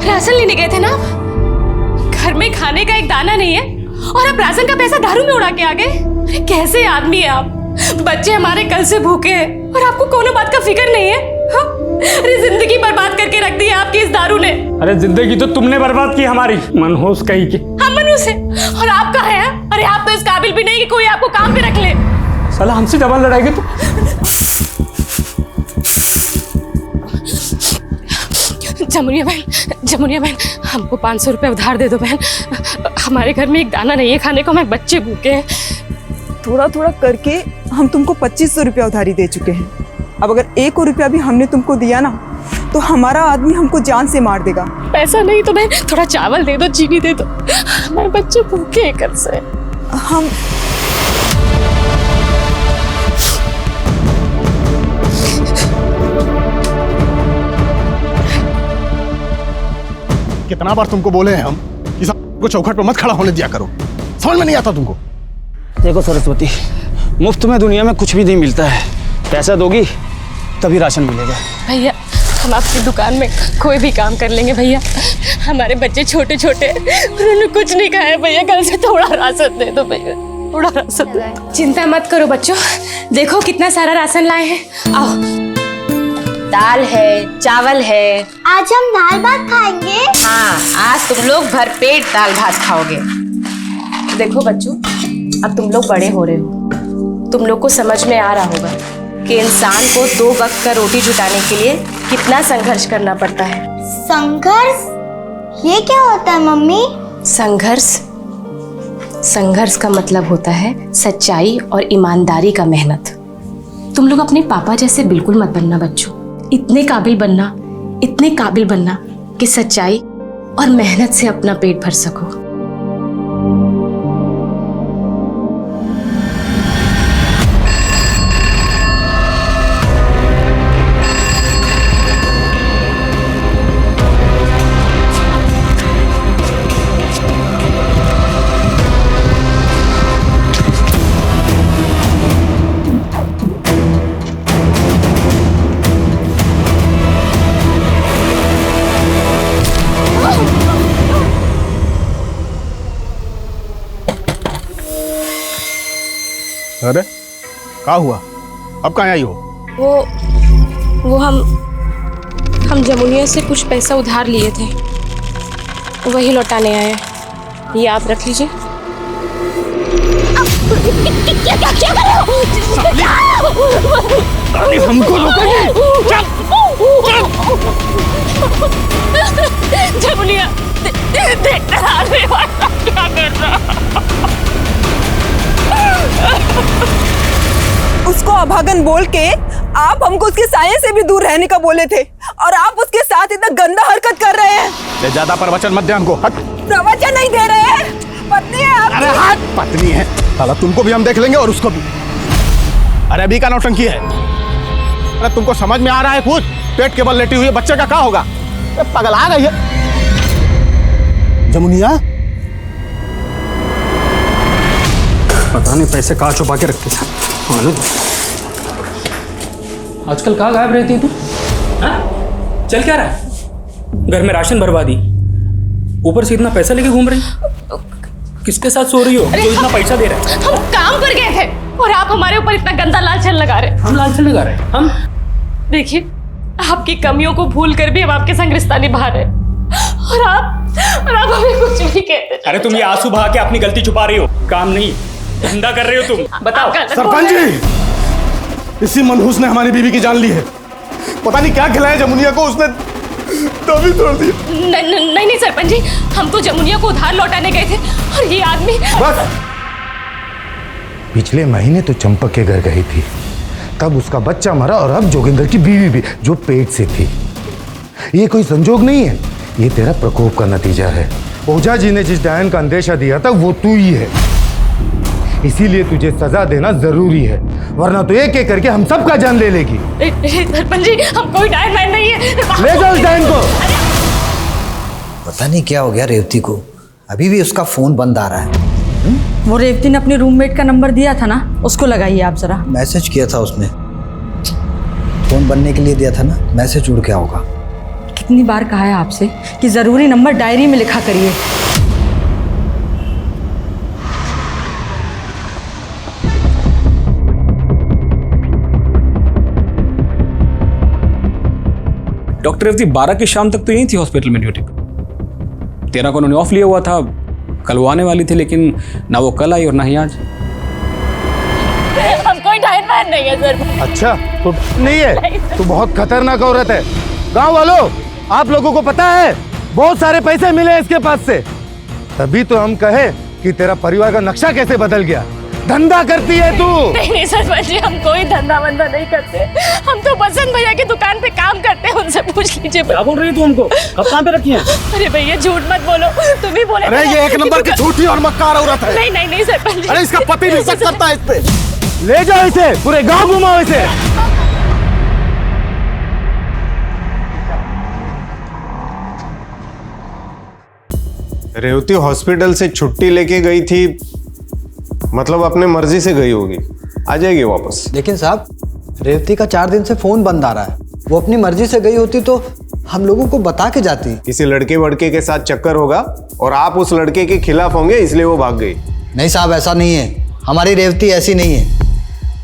राशन लेने गए थे ना आप? घर में खाने का एक दाना नहीं है और आप राशन का पैसा दारू में उड़ा के आ गए। अरे कैसे आदमी है आप? बच्चे हमारे कल से भूखे हैं और आपको कोनो बात का फिक्र नहीं है। हाँ? अरे जिंदगी बर्बाद करके रख दी है आपकी इस दारू ने। अरे जिंदगी तो तुमने बर्बाद की हमारी, मनहूस कहीं की। हम मनहूस है और आप कहाँ हैं? अरे आप तो इस काबिल भी नहीं कि कोई आपको काम पे रख ले। साला हमसे डबल लड़ाएगी तो। जमुनिया बहन, हमको 500 रुपए उधार दे दो बहन। हमारे घर में एक दाना नहीं है खाने को, हमारे बच्चे भूखे हैं। थोड़ा थोड़ा करके हम तुमको 2500 रुपया उधारी दे चुके हैं। अब अगर 1 रुपया भी हमने तुमको दिया ना तो हमारा आदमी हमको जान से मार देगा। पैसा नहीं तो बहन थोड़ा चावल दे दो, चीनी दे दो, हमारे बच्चे भूखे हैं कल से। हम कितना बार तुमको बोले हैं हम कि सबको चौखट पे मत खड़ा होने दिया करो, समझ में नहीं आता तुमको? देखो सरस्वती, मुफ्त में दुनिया में कुछ भी नहीं मिलता है। पैसा दोगी तभी राशन मिलेगा। भैया हम आपकी दुकान में कोई भी काम कर लेंगे भैया। हमारे बच्चे छोटे छोटे, उन्होंने कुछ नहीं खाया भैया, कल से थोड़ा राशन दे दो भैया, थोड़ा राशन दे दो। चिंता मत करो बच्चों, देखो कितना सारा राशन लाए हैं। आओ, दाल है, चावल है। आज हम दाल भात खाएंगे। हाँ, आज तुम लोग भरपेट दाल भात खाओगे। देखो बच्चों, अब तुम लोग बड़े हो रहे हो, तुम लोग को समझ में आ रहा होगा कि इंसान को 2 वक्त का रोटी जुटाने के लिए कितना संघर्ष करना पड़ता है। संघर्ष? ये क्या होता है मम्मी? संघर्ष का मतलब होता है सच्चाई और ईमानदारी का मेहनत। तुम लोग अपने पापा जैसे बिल्कुल मत बनना बच्चों। इतने काबिल बनना कि सच्चाई और मेहनत से अपना पेट भर सको। अरे क्या हुआ? अब कहाँ आई हो? वो हम जमुनिया से कुछ पैसा उधार लिए थे, वही लौटाने आए। ये आप रख लीजिए। हमको जमुनिया क्या कर रहा? उसको अभागन बोल के आप हमको उसके साये से भी दूर रहने का बोले थे, और आप उसके साथ इतना गंदा हरकत कर रहे हैं। ज्यादा प्रवचन मत दे हमको। हट। प्रवचन नहीं दे रहे हैं, पत्नी है आपकी। अरे हट, पत्नी है साला, तुमको भी हम देख लेंगे और उसको भी। अरे अभी का नौटंकी है? अरे तुमको समझ में आ रहा है कुछ? पेट के बल लेटी हुई बच्चे का क्या होगा? पगल आ गई है जमुनिया। पता नहीं पैसे कहाँ छुपा के रखते थे। आजकल कहाँ गायब रहती तू? हाँ? चल क्या रहा है? घर में राशन बर्बादी, ऊपर से इतना पैसा लेके घूम रही। किसके साथ सो रही हो जो इतना पैसा दे रहा है? हम काम पर गए थे और आप हमारे ऊपर इतना गंदा लालचन लगा रहे। हम लालचन लगा रहे? हम देखिए, आपकी कमियों को भूल कर भी हम आपके संग रिश्ता निभा रहे और आप हमें कुछ भी कहते। अरे तुम ये आंसू बहा के अपनी गलती छुपा रही हो। काम नहीं, धंधा कर रहे हो तुम? बताओ। सरपंच जी, इसी मनहूस ने हमारी बीवी की जान ली है। पता नहीं क्या खिलाया जमुनिया को, उसने तभी तोड़ दी। नहीं सरपंच जी, हम तो जमुनिया को उधार लौटाने गए थे और ये आदमी। बस, पिछले महीने तो चंपक के घर गई थी, तब उसका बच्चा मरा और अब जोगिंदर की बीवी भी, जो पेट से थी। ये कोई संजोग नहीं है, ये तेरा प्रकोप का नतीजा है। ओझा जी ने जिस डायन का अंदेशा दिया था वो तू ही है, इसीलिए तुझे सजा देना जरूरी है, वरना तो एक एक करके हम सबका जान ले लेगी। सरपंच जी, हम कोई डायन वायन नहीं है। ले जाओ इस डायन को। पता नहीं क्या हो गया रेवती को, अभी भी उसका फोन बंद आ रहा है। वो रेवती ने अपने रूममेट का नंबर दिया था ना, उसको लगाइए आप जरा। मैसेज किया था उसने, फोन बनने के लिए दिया था ना, मैसेज उड़ गया होगा। कितनी बार कहा है आपसे कि जरूरी नंबर डायरी में लिखा करिए। डॉक्टर रेवती 12 की शाम तक तो यही थी हॉस्पिटल में ड्यूटी पे। 13 को उन्होंने ऑफ लिया हुआ था, कल वो आने वाली थी, लेकिन ना वो कल आई और ना ही आज। हम कोई डायन वायन नहीं है सर। अच्छा, तो नहीं है, तू बहुत खतरनाक औरत है। गांव वालों, आप लोगों को पता है बहुत सारे पैसे मिले इसके पास से, तभी तो हम कहे कि तेरा परिवार का नक्शा कैसे बदल गया। धंधा करती है तू। नहीं सरपंच जी, हम कोई धंधा वंधा नहीं करते, हम तो बसंत भैया की दुकान पे काम करते हैं, उनसे पूछ लीजिए। क्या बोल रही है तू हमको? कब कहाँ पे रखी है? अरे भैया झूठ मत बोलो, तुम ही बोले। अरे ये एक नंबर की झूठी और मक्कार औरत है। नहीं सरपंच जी। अरे इसका पति भी शक करता है इस पे। ले जाओ इसे, पूरे गांव घुमाओ इसे। रेवती हॉस्पिटल से छुट्टी लेके गई थी, मतलब अपने मर्जी से गई होगी, आ जाएगी वापस। लेकिन साहब, रेवती का 4 दिन से फोन बंद आ रहा है। वो अपनी मर्जी से गई होती तो हम लोगों को बता के जाती। किसी लड़के वड़के के साथ चक्कर होगा और आप उस लड़के के खिलाफ होंगे, इसलिए वो भाग गई। नहीं साहब, ऐसा नहीं है, हमारी रेवती ऐसी नहीं है।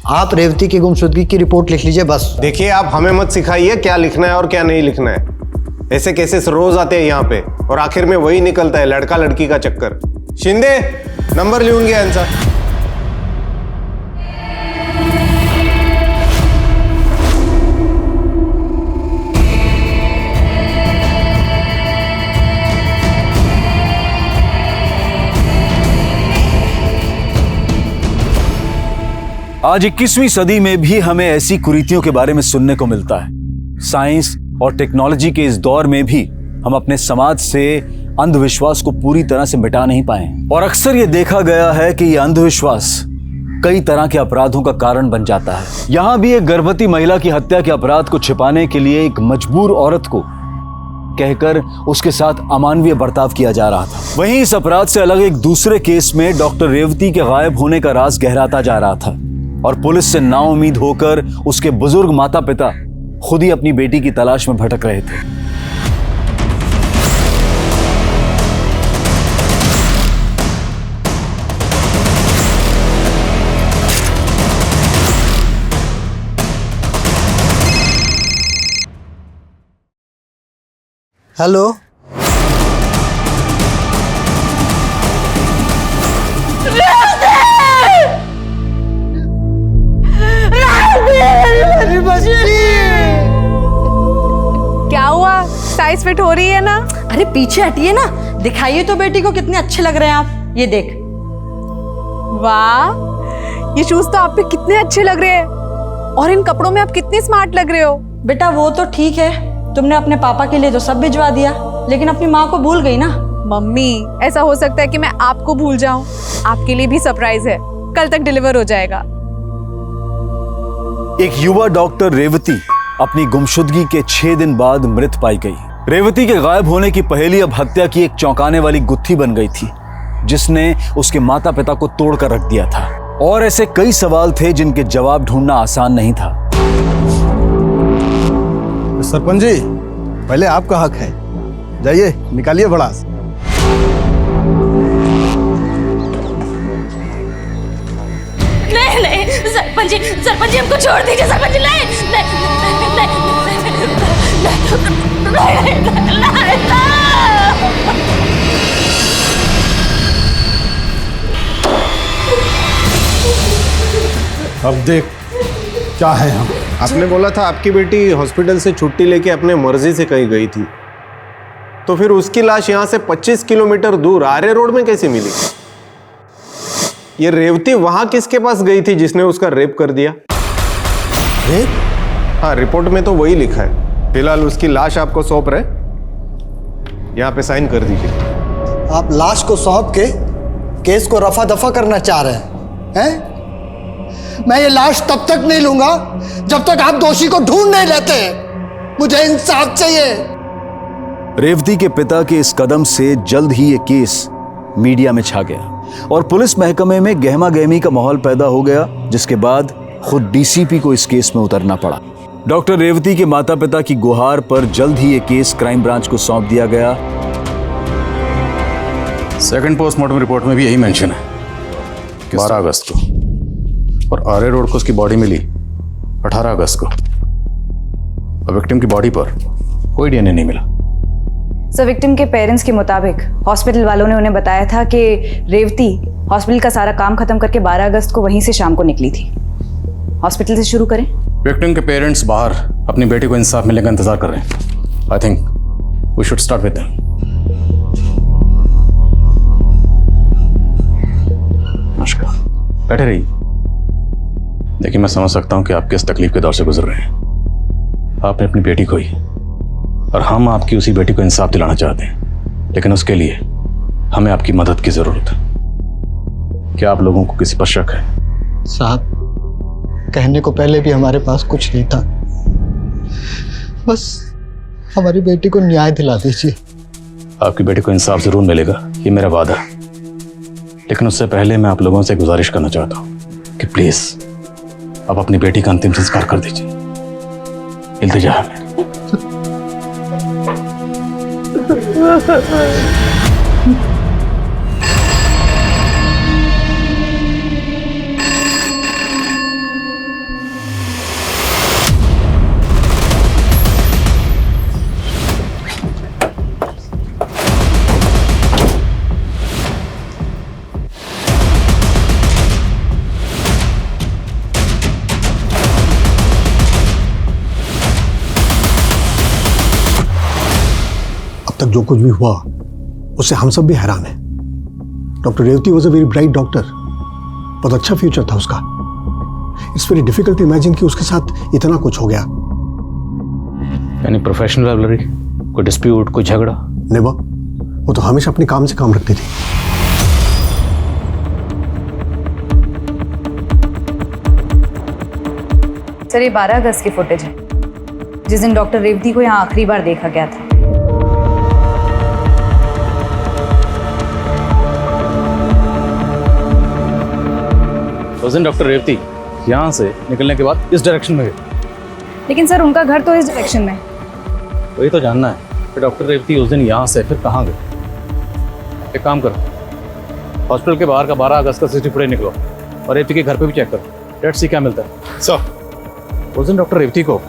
आप रेवती की गुमशुदगी की रिपोर्ट लिख लीजिए बस। देखिए, आप हमें मत सिखाइए क्या लिखना है और क्या नहीं लिखना है। ऐसे केसेस रोज आते हैं यहाँ पे और आखिर में वही निकलता है, लड़का लड़की का चक्कर। शिंदे, नंबर लिहून घ्या यांचा। आज 21वीं सदी में भी हमें ऐसी कुरीतियों के बारे में सुनने को मिलता है। साइंस और टेक्नोलॉजी के इस दौर में भी हम अपने समाज से अंधविश्वास को पूरी तरह से मिटा नहीं पाए और अक्सर ये देखा गया है कि यह अंधविश्वास कई तरह के अपराधों का कारण बन जाता है। यहाँ भी एक गर्भवती महिला की हत्या के अपराध को छिपाने के लिए एक मजबूर औरत को कहकर उसके साथ अमानवीय बर्ताव किया जा रहा था। वहीं इस अपराध से अलग एक दूसरे केस में डॉक्टर रेवती के गायब होने का राज गहराता जा रहा था और पुलिस से नाउम्मीद होकर उसके बुजुर्ग माता पिता खुद ही अपनी बेटी की तलाश में भटक रहे थे। हेलो, क्या हुआ? साइज फिट हो रही है ना? अरे पीछे हटिए ना, दिखाइए तो बेटी को कितने अच्छे लग रहे हैं आप। ये देख। वाह, ये शूज तो आप पे कितने अच्छे लग रहे हैं और इन कपड़ों में आप कितने स्मार्ट लग रहे हो। बेटा वो तो ठीक है, तुमने अपने पापा के लिए तो सब भिजवा दिया, लेकिन अपनी माँ को भूल गई ना। मम्मी, ऐसा हो सकता है कि मैं आपको भूल जाऊं। आपके लिए भी सरप्राइज है, कल तक डिलीवर हो जाएगा। एक युवा डॉक्टर रेवती अपनी गुमशुदगी के 6 दिन बाद मृत पाई गई। रेवती के गायब होने की पहेली अब हत्या की एक चौंकाने वाली गुत्थी बन गई थी, जिसने उसके माता पिता को तोड़कर रख दिया था। और ऐसे कई सवाल थे जिनके जवाब ढूंढना आसान नहीं था। सरपंच जी, पहले आपका हक है, जाइए निकालिए भड़ास। नहीं सरपंच जी हमको छोड़ दीजिए। सरपंच जी नहीं। अब देख क्या है हम। आपने बोला था आपकी बेटी हॉस्पिटल से छुट्टी लेके अपने मर्जी से कहीं गई थी, तो फिर उसकी लाश यहाँ से 25 किलोमीटर दूर आर्य रोड में कैसे मिली? ये रेवती वहां किसके पास गई थी जिसने उसका रेप कर दिया? रेप? हाँ, रिपोर्ट में तो वही लिखा है। फिलहाल उसकी लाश आपको सौंप रहे, यहाँ पे साइन कर दीजिए। आप लाश को सौंप के केस को रफा दफा करना चाह रहे हैं? मैं ये लाश तब तक नहीं लूंगा जब तक आप दोषी को ढूंढ नहीं लेते। मुझे इंसाफ चाहिए। रेवती के पिता के इस कदम से जल्द ही ये केस मीडिया में छा गया और पुलिस महकमे में गहमा गहमी का माहौल पैदा हो गया, जिसके बाद खुद डीसीपी को इस केस में उतरना पड़ा। डॉक्टर रेवती के माता पिता की गुहार पर जल्द ही ये केस क्राइम ब्रांच को सौंप दिया गया। सेकंड पोस्टमार्टम रिपोर्ट में भी यही मेंशन है, 12 अगस्त को, और आर्य रोड को उसकी बॉडी मिली 18 अगस्त को। और विक्टिम की बॉडी पर कोई डीएनए नहीं मिला। सर, विक्टिम के पेरेंट्स के मुताबिक हॉस्पिटल वालों ने उन्हें बताया था कि रेवती हॉस्पिटल का सारा काम खत्म करके 12 अगस्त को वहीं से शाम को निकली थी। हॉस्पिटल से शुरू करें। विक्टिम के पेरेंट्स बाहर अपनी बेटी को इंसाफ मिलने का इंतजार कर रहे हैं। I think we should start with them. नमस्कार, बैठे रहिए। देखिए, मैं समझ सकता हूं कि आप किस तकलीफ के दौर से गुजर रहे हैं। आपने अपनी बेटी खोई और हम आपकी उसी बेटी को इंसाफ दिलाना चाहते हैं, लेकिन उसके लिए हमें आपकी मदद की जरूरत है। क्या आप लोगों को किसी पर शक है? साहब, कहने को पहले भी हमारे पास कुछ नहीं था। बस हमारी बेटी को न्याय दिला दीजिए। आपकी बेटी को इंसाफ जरूर मिलेगा, ये मेरा वादा है। लेकिन उससे पहले मैं आप लोगों से गुजारिश करना चाहता हूँ कि प्लीज आप अपनी बेटी का अंतिम संस्कार कर दीजिए। इल्तिजा है। तक जो कुछ भी हुआ उससे हम सब भी हैरान हैं। Doctor Revati was a very bright doctor, बहुत अच्छा फ्यूचर था उसका। It's very difficult to imagine कि उसके साथ इतना कुछ हो गया। यानी प्रोफेशनल राइवलरी, कोई डिस्प्यूट, कोई झगड़ा? नेवर, वो तो हमेशा अपने काम से काम रखती थी। सर, ये 12 अगस्त की फुटेज है, जिस दिन डॉक्टर रेवती को यहाँ आखिरी बार देखा गया था। उस दिन डॉक्टर रेवती यहाँ से निकलने के बाद इस डायरेक्शन में गए। लेकिन सर, उनका घर तो इस डायरेक्शन में है। वही तो जानना है कि डॉक्टर रेवती उस दिन यहाँ से फिर कहाँ गए। एक काम करो, हॉस्पिटल के बाहर का 12 अगस्त का सीसीटीवी फुटेज निकलो और रेवती के घर पे भी चेक करो। लेट्स सी क्या मिलता है। सर, उस दिन डॉक्टर रेवती को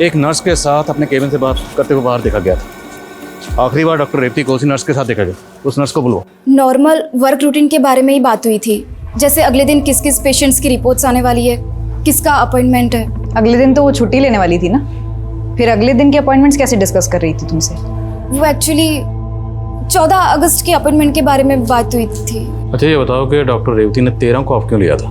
एक नर्स के साथ अपने केबिन से बात करते हुए बाहर देखा गया था। आखिरी बार डॉक्टर रेवती को उसी नर्स के साथ देखा गया। उस नर्स को बुलवाओ। नॉर्मल वर्क रूटीन के बारे में ही बात हुई थी, जैसे अगले दिन किस किस पेशेंट्स की रिपोर्ट्स आने वाली है, किसका अपॉइंटमेंट है। अगले दिन तो वो छुट्टी लेने वाली थी ना, फिर अगले दिन की अपॉइंटमेंट्स कैसे डिस्कस कर रही थी तुमसे? वो एक्चुअली 14 अगस्त की अपॉइंटमेंट के बारे में बात हुई थी। अच्छा, ये बताओ कि डॉक्टर रेवती ने 13 को ऑफ क्यों लिया था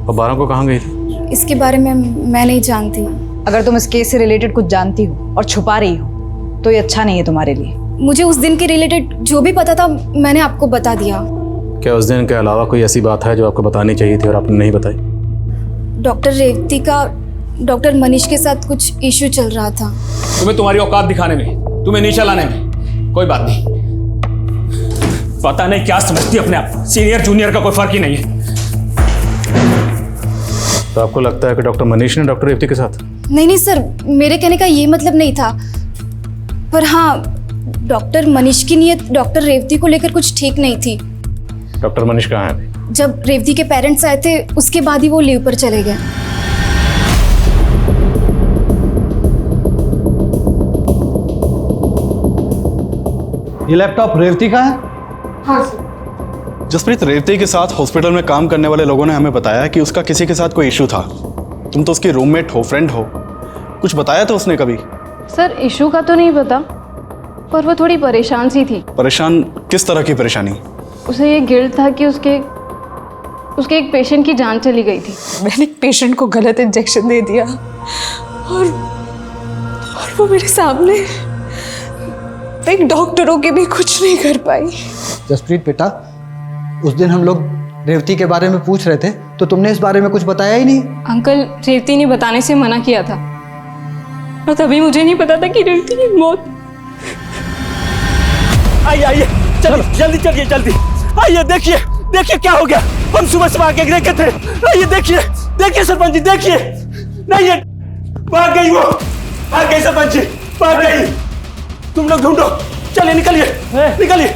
और 12 को कहाँ गई थी? इसके बारे में मैं नहीं जानती। अगर तुम इस केस से रिलेटेड कुछ जानती हो और छुपा रही हो तो ये अच्छा नहीं है तुम्हारे लिए। मुझे उस दिन के रिलेटेड जो भी पता था मैंने आपको बता दिया। क्या उस दिन के अलावा कोई ऐसी बात है जो आपको बतानी चाहिए थी और आपने नहीं बताई? डॉक्टर रेवती का डॉक्टर मनीष के साथ कुछ इश्यू चल रहा था। तुम्हें तुम्हारी औकात दिखाने में, तुम्हें नीचा लाने में कोई बात नहीं। पता नहीं क्या समझती अपने आप, सीनियर जूनियर का कोई फर्क ही नहीं है। तो आपको लगता है कि डॉक्टर मनीष ने डॉक्टर रेवती के साथ? नहीं सर, मेरे कहने का ये मतलब नहीं था, पर हाँ, डॉक्टर मनीष की नीयत डॉक्टर रेवती को लेकर कुछ ठीक नहीं थी। डॉक्टर मनीष कहाँ है? जब रेवती के पेरेंट्स आए थे उसके बाद ही वो लीव पर चले गए। ये लैपटॉप रेवती का है? हाँ सर। जसप्रीत, रेवती के साथ हॉस्पिटल में काम करने वाले लोगों ने हमें बताया कि उसका किसी के साथ कोई इशू था। तुम तो उसकी रूममेट हो, फ्रेंड हो, कुछ बताया था उसने कभी? सर इशू का तो नहीं पता, पर वो थोड़ी परेशान सी थी। परेशान? किस तरह की परेशानी? उसे ये गिल्ट था कि उसके एक पेशेंट की जान चली गई थी। मैंने एक पेशेंट को गलत इंजेक्शन दे दिया और वो मेरे सामने, एक डॉक्टर होके भी कुछ नहीं कर पाई। जसप्रीत बेटा, उस दिन हम लोग रेवती के बारे में पूछ रहे थे तो तुमने इस बारे में कुछ बताया ही नहीं। अंकल, रेवती ने बताने से मना किया था और तभी मुझे नहीं पता था कि रेवती की मौत। आइए चलो जल्दी चलिए जल्दी। आइए देखिए देखिए क्या हो गया। हम सुबह सुबह आके देखे थे। आइए देखिए सरपंच जी, देखिए। नहीं है, भाग गई वो, भाग गई सरपंच जी, भाग गई। तुम लोग ढूंढो, चलिए निकलिए निकलिए।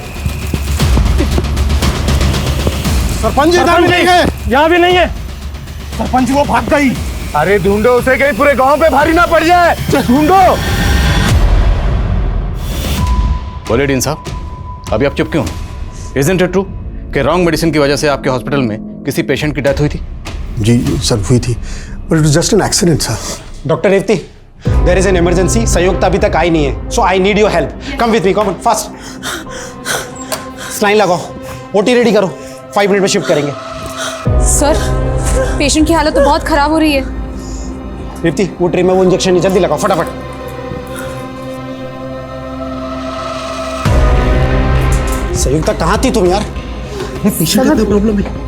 सरपंच इधर भी नहीं है, यहाँ भी नहीं है। सरपंच वो भाग गई। अरे ढूंढो उसे, कहीं पूरे गांव पे भारी ना पड़ जाए। ढूंढो। बोले डीन साहब, अभी आप चुप क्यों? इज़न्ट इट ट्रू कि रॉन्ग मेडिसिन की वजह से आपके हॉस्पिटल में किसी पेशेंट की डेथ हुई थी? जी सर, हुई थी, but it was just an accident sir. Doctor Revathi, there is an emergency. Sanyukt अभी तक आई नहीं है, so I need your help. Come with me, come fast. Saline लगाओ, ओटी रेडी करो, 5 मिनट में शिफ्ट करेंगे। सर, पेशेंट की हालत तो बहुत खराब हो रही है। रेवती, वो ट्रे में वो इंजेक्शन नहीं, जल्दी लगाओ फटाफट। संयुक्ता कहाँ थी तुम यार? पेशेंट का प्रॉब्लम है।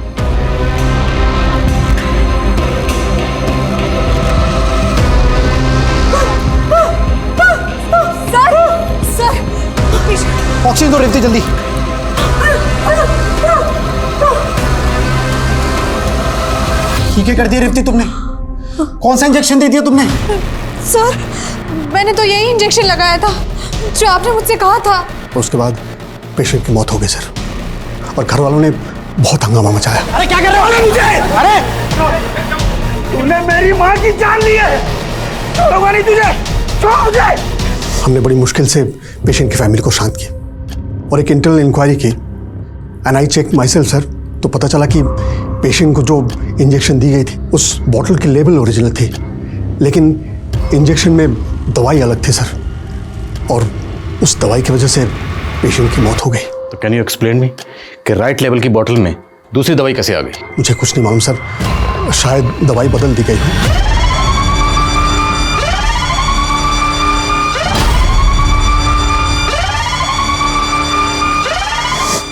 ऑक्सीजन दो रेवती जल्दी। ठीक है कर दिया रेवती तुमने। कौन सा इंजेक्शन दे दिया तुमने? सर, मैंने तो यही इंजेक्शन लगाया था जो आपने मुझसे कहा था। उसके बाद पेशेंट की मौत हो गई सर, और घर वालों ने बहुत हंगामा मचाया। अरे क्या कर रहे हो मुझे? अरे तूने मेरी माँ की जान ली है। छोड़ूंगा नहीं तुझे, छोड़ मुझे। हमने बड़ी मुश्किल से पेशेंट की फैमिली को शांत किया और एक इंटरनल इंक्वायरी की, and I check myself sir, तो पता चला कि पेशेंट को जो इंजेक्शन दी गई थी उस बॉटल की लेबल ओरिजिनल थी, लेकिन इंजेक्शन में दवाई अलग थी सर, और उस दवाई की वजह से पेशेंट की मौत हो गई। तो कैन यू एक्सप्लेन मी कि राइट लेवल की बोतल में दूसरी दवाई कैसे आ गई? मुझे कुछ नहीं मालूम सर, शायद दवाई बदल दी गई हो।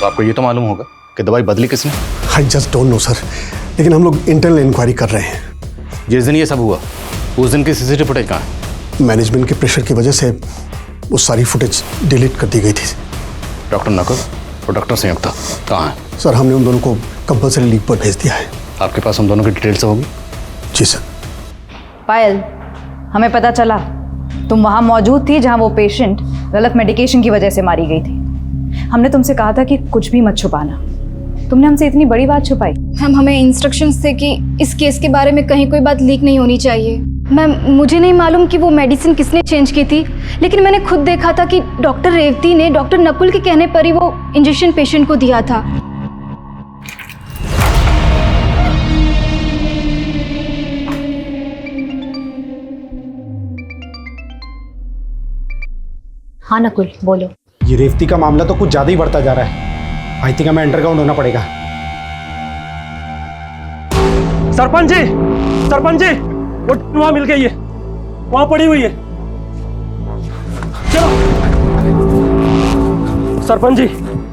तो आपको ये तो मालूम होगा कि दवाई बदली किसने? I just don't know sir, लेकिन हम लोग इंटरनल इंक्वायरी कर रहे हैं। जिस दिन ये सब हुआ उस दिन की सीसीटीवी फुटेज कहाँ है? मैनेजमेंट के प्रेशर की वजह से वो सारी फुटेज डिलीट कर दी गई थी। डॉक्टर नकुल और डॉक्टर संयुक्ता कहाँ हैं? सर, हमने उन दोनों को कंपल्सरी लीव पर भेज दिया है। आपके पास उन दोनों की डिटेल्स होगी? जी सर। पायल, हमें पता चला तुम वहाँ मौजूद थी जहाँ वो पेशेंट गलत मेडिकेशन की वजह से मारी गई थी। हमने तुमसे कहा था कि कुछ भी मत छुपाना, तुमने हमसे इतनी बड़ी बात छुपाई। मैम, हमें इंस्ट्रक्शंस थे कि इस केस के बारे में कहीं कोई बात लीक नहीं होनी चाहिए। मैम, मुझे नहीं मालूम कि वो मेडिसिन किसने चेंज की थी, लेकिन मैंने खुद देखा था कि डॉक्टर रेवती ने डॉक्टर नकुल के कहने पर ही वो इंजेक्शन पेशेंट को दिया था। हाँ नकुल, बोलो। ये रेवती का मामला तो कुछ ज्यादा ही बढ़ता जा रहा है। आई थिंक हमें अंडरग्राउंड होना पड़ेगा। सरपंच जी वो वहां मिल गई है, वहां पड़ी हुई है। चलो सरपंच जी,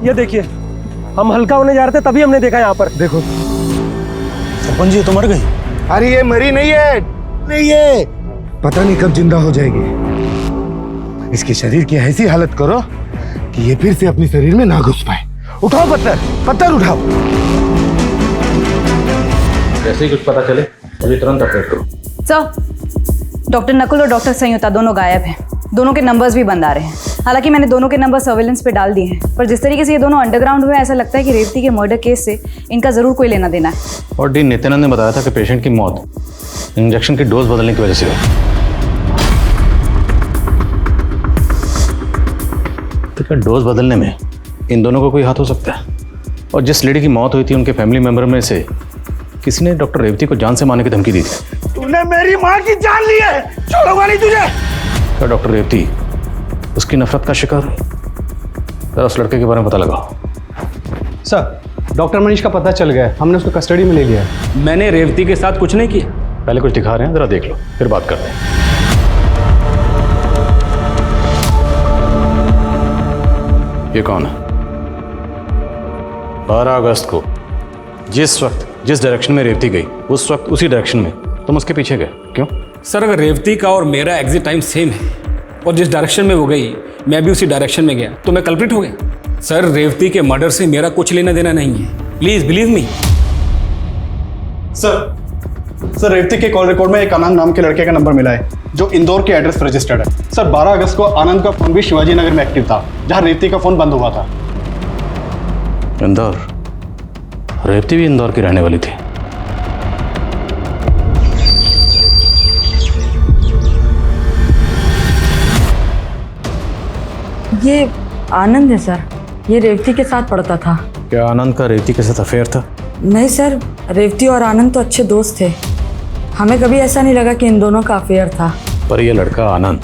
ये देखिए, हम हल्का होने जा रहे थे तभी हमने देखा यहाँ पर। देखो सरपंच जी तो मर गई। अरे ये मरी नहीं है, नहीं है, पता नहीं कब जिंदा हो जाएगी। इसके शरीर की ऐसी हालत करो कि ये फिर से अपने शरीर में ना घुस पाए। उठाओ पत्थर उठाओ। जैसे ही कुछ पता चले मुझे तुरंत अपडेट करो। सर, डॉक्टर नकुल और डॉक्टर संयुक्ता दोनों गायब हैं। दोनों के नंबर्स भी बंद आ रहे हैं। हालांकि मैंने दोनों के नंबर सर्वेलेंस पे डाल दिए हैं, पर जिस तरीके से ये दोनों अंडरग्राउंड हुए, ऐसा लगता है कि रेवती के मर्डर केस से इनका जरूर कोई लेना देना है। और डी नित्यानंद ने बताया था कि पेशेंट की मौत इंजेक्शन की डोज बदलने की वजह से हुई। तो क्या डोज बदलने में इन दोनों को कोई हाथ हो सकता है? और जिस लेडी की मौत हुई थी उनके फैमिली मेंबर में से किसी ने डॉक्टर रेवती को जान से मारने की धमकी दी थी। तूने मेरी माँ की जान ली है, छोड़ूंगा नहीं तुझे। क्या डॉक्टर रेवती उसकी नफरत का शिकार हुई? जरा उस लड़के के बारे में पता लगाओ। सर, डॉक्टर मनीष का पता चल गया है, हमने उसको कस्टडी में ले लिया है। मैंने रेवती के साथ कुछ नहीं किया। पहले कुछ दिखा रहे हैं, जरा देख लो फिर बात करते हैं। ये कौन है? 12 अगस्त को जिस वक्त जिस डायरेक्शन में रेवती गई उस वक्त उसी डायरेक्शन में तुम उसके पीछे गए, क्यों? सर, अगर रेवती का और मेरा एग्जिट टाइम सेम है और जिस डायरेक्शन में वो गई मैं भी उसी डायरेक्शन में गया तो मैं कल्प्रिट हो गया। सर, रेवती के मर्डर से मेरा कुछ लेना देना नहीं है, please believe me. Sir, Revati के कॉल रिकॉर्ड में एक आनंद नाम के लड़के का नंबर मिला है जो इंदौर के एड्रेस पर रजिस्टर्ड है। सर, 12 अगस्त को आनंद का फोन भी शिवाजी नगर में एक्टिव था जहां रेवती का फोन बंद हुआ था। इंदौर? रेवती भी इंदौर की रहने वाली थी। ये आनंद है सर, ये रेवती के साथ पढ़ता था। क्या आनंद का रेवती के साथ अफेयर था? नहीं सर, रेवती और आनंद तो अच्छे दोस्त थे, हमें कभी ऐसा नहीं लगा कि इन दोनों का अफेयर था। पर यह लड़का आनंद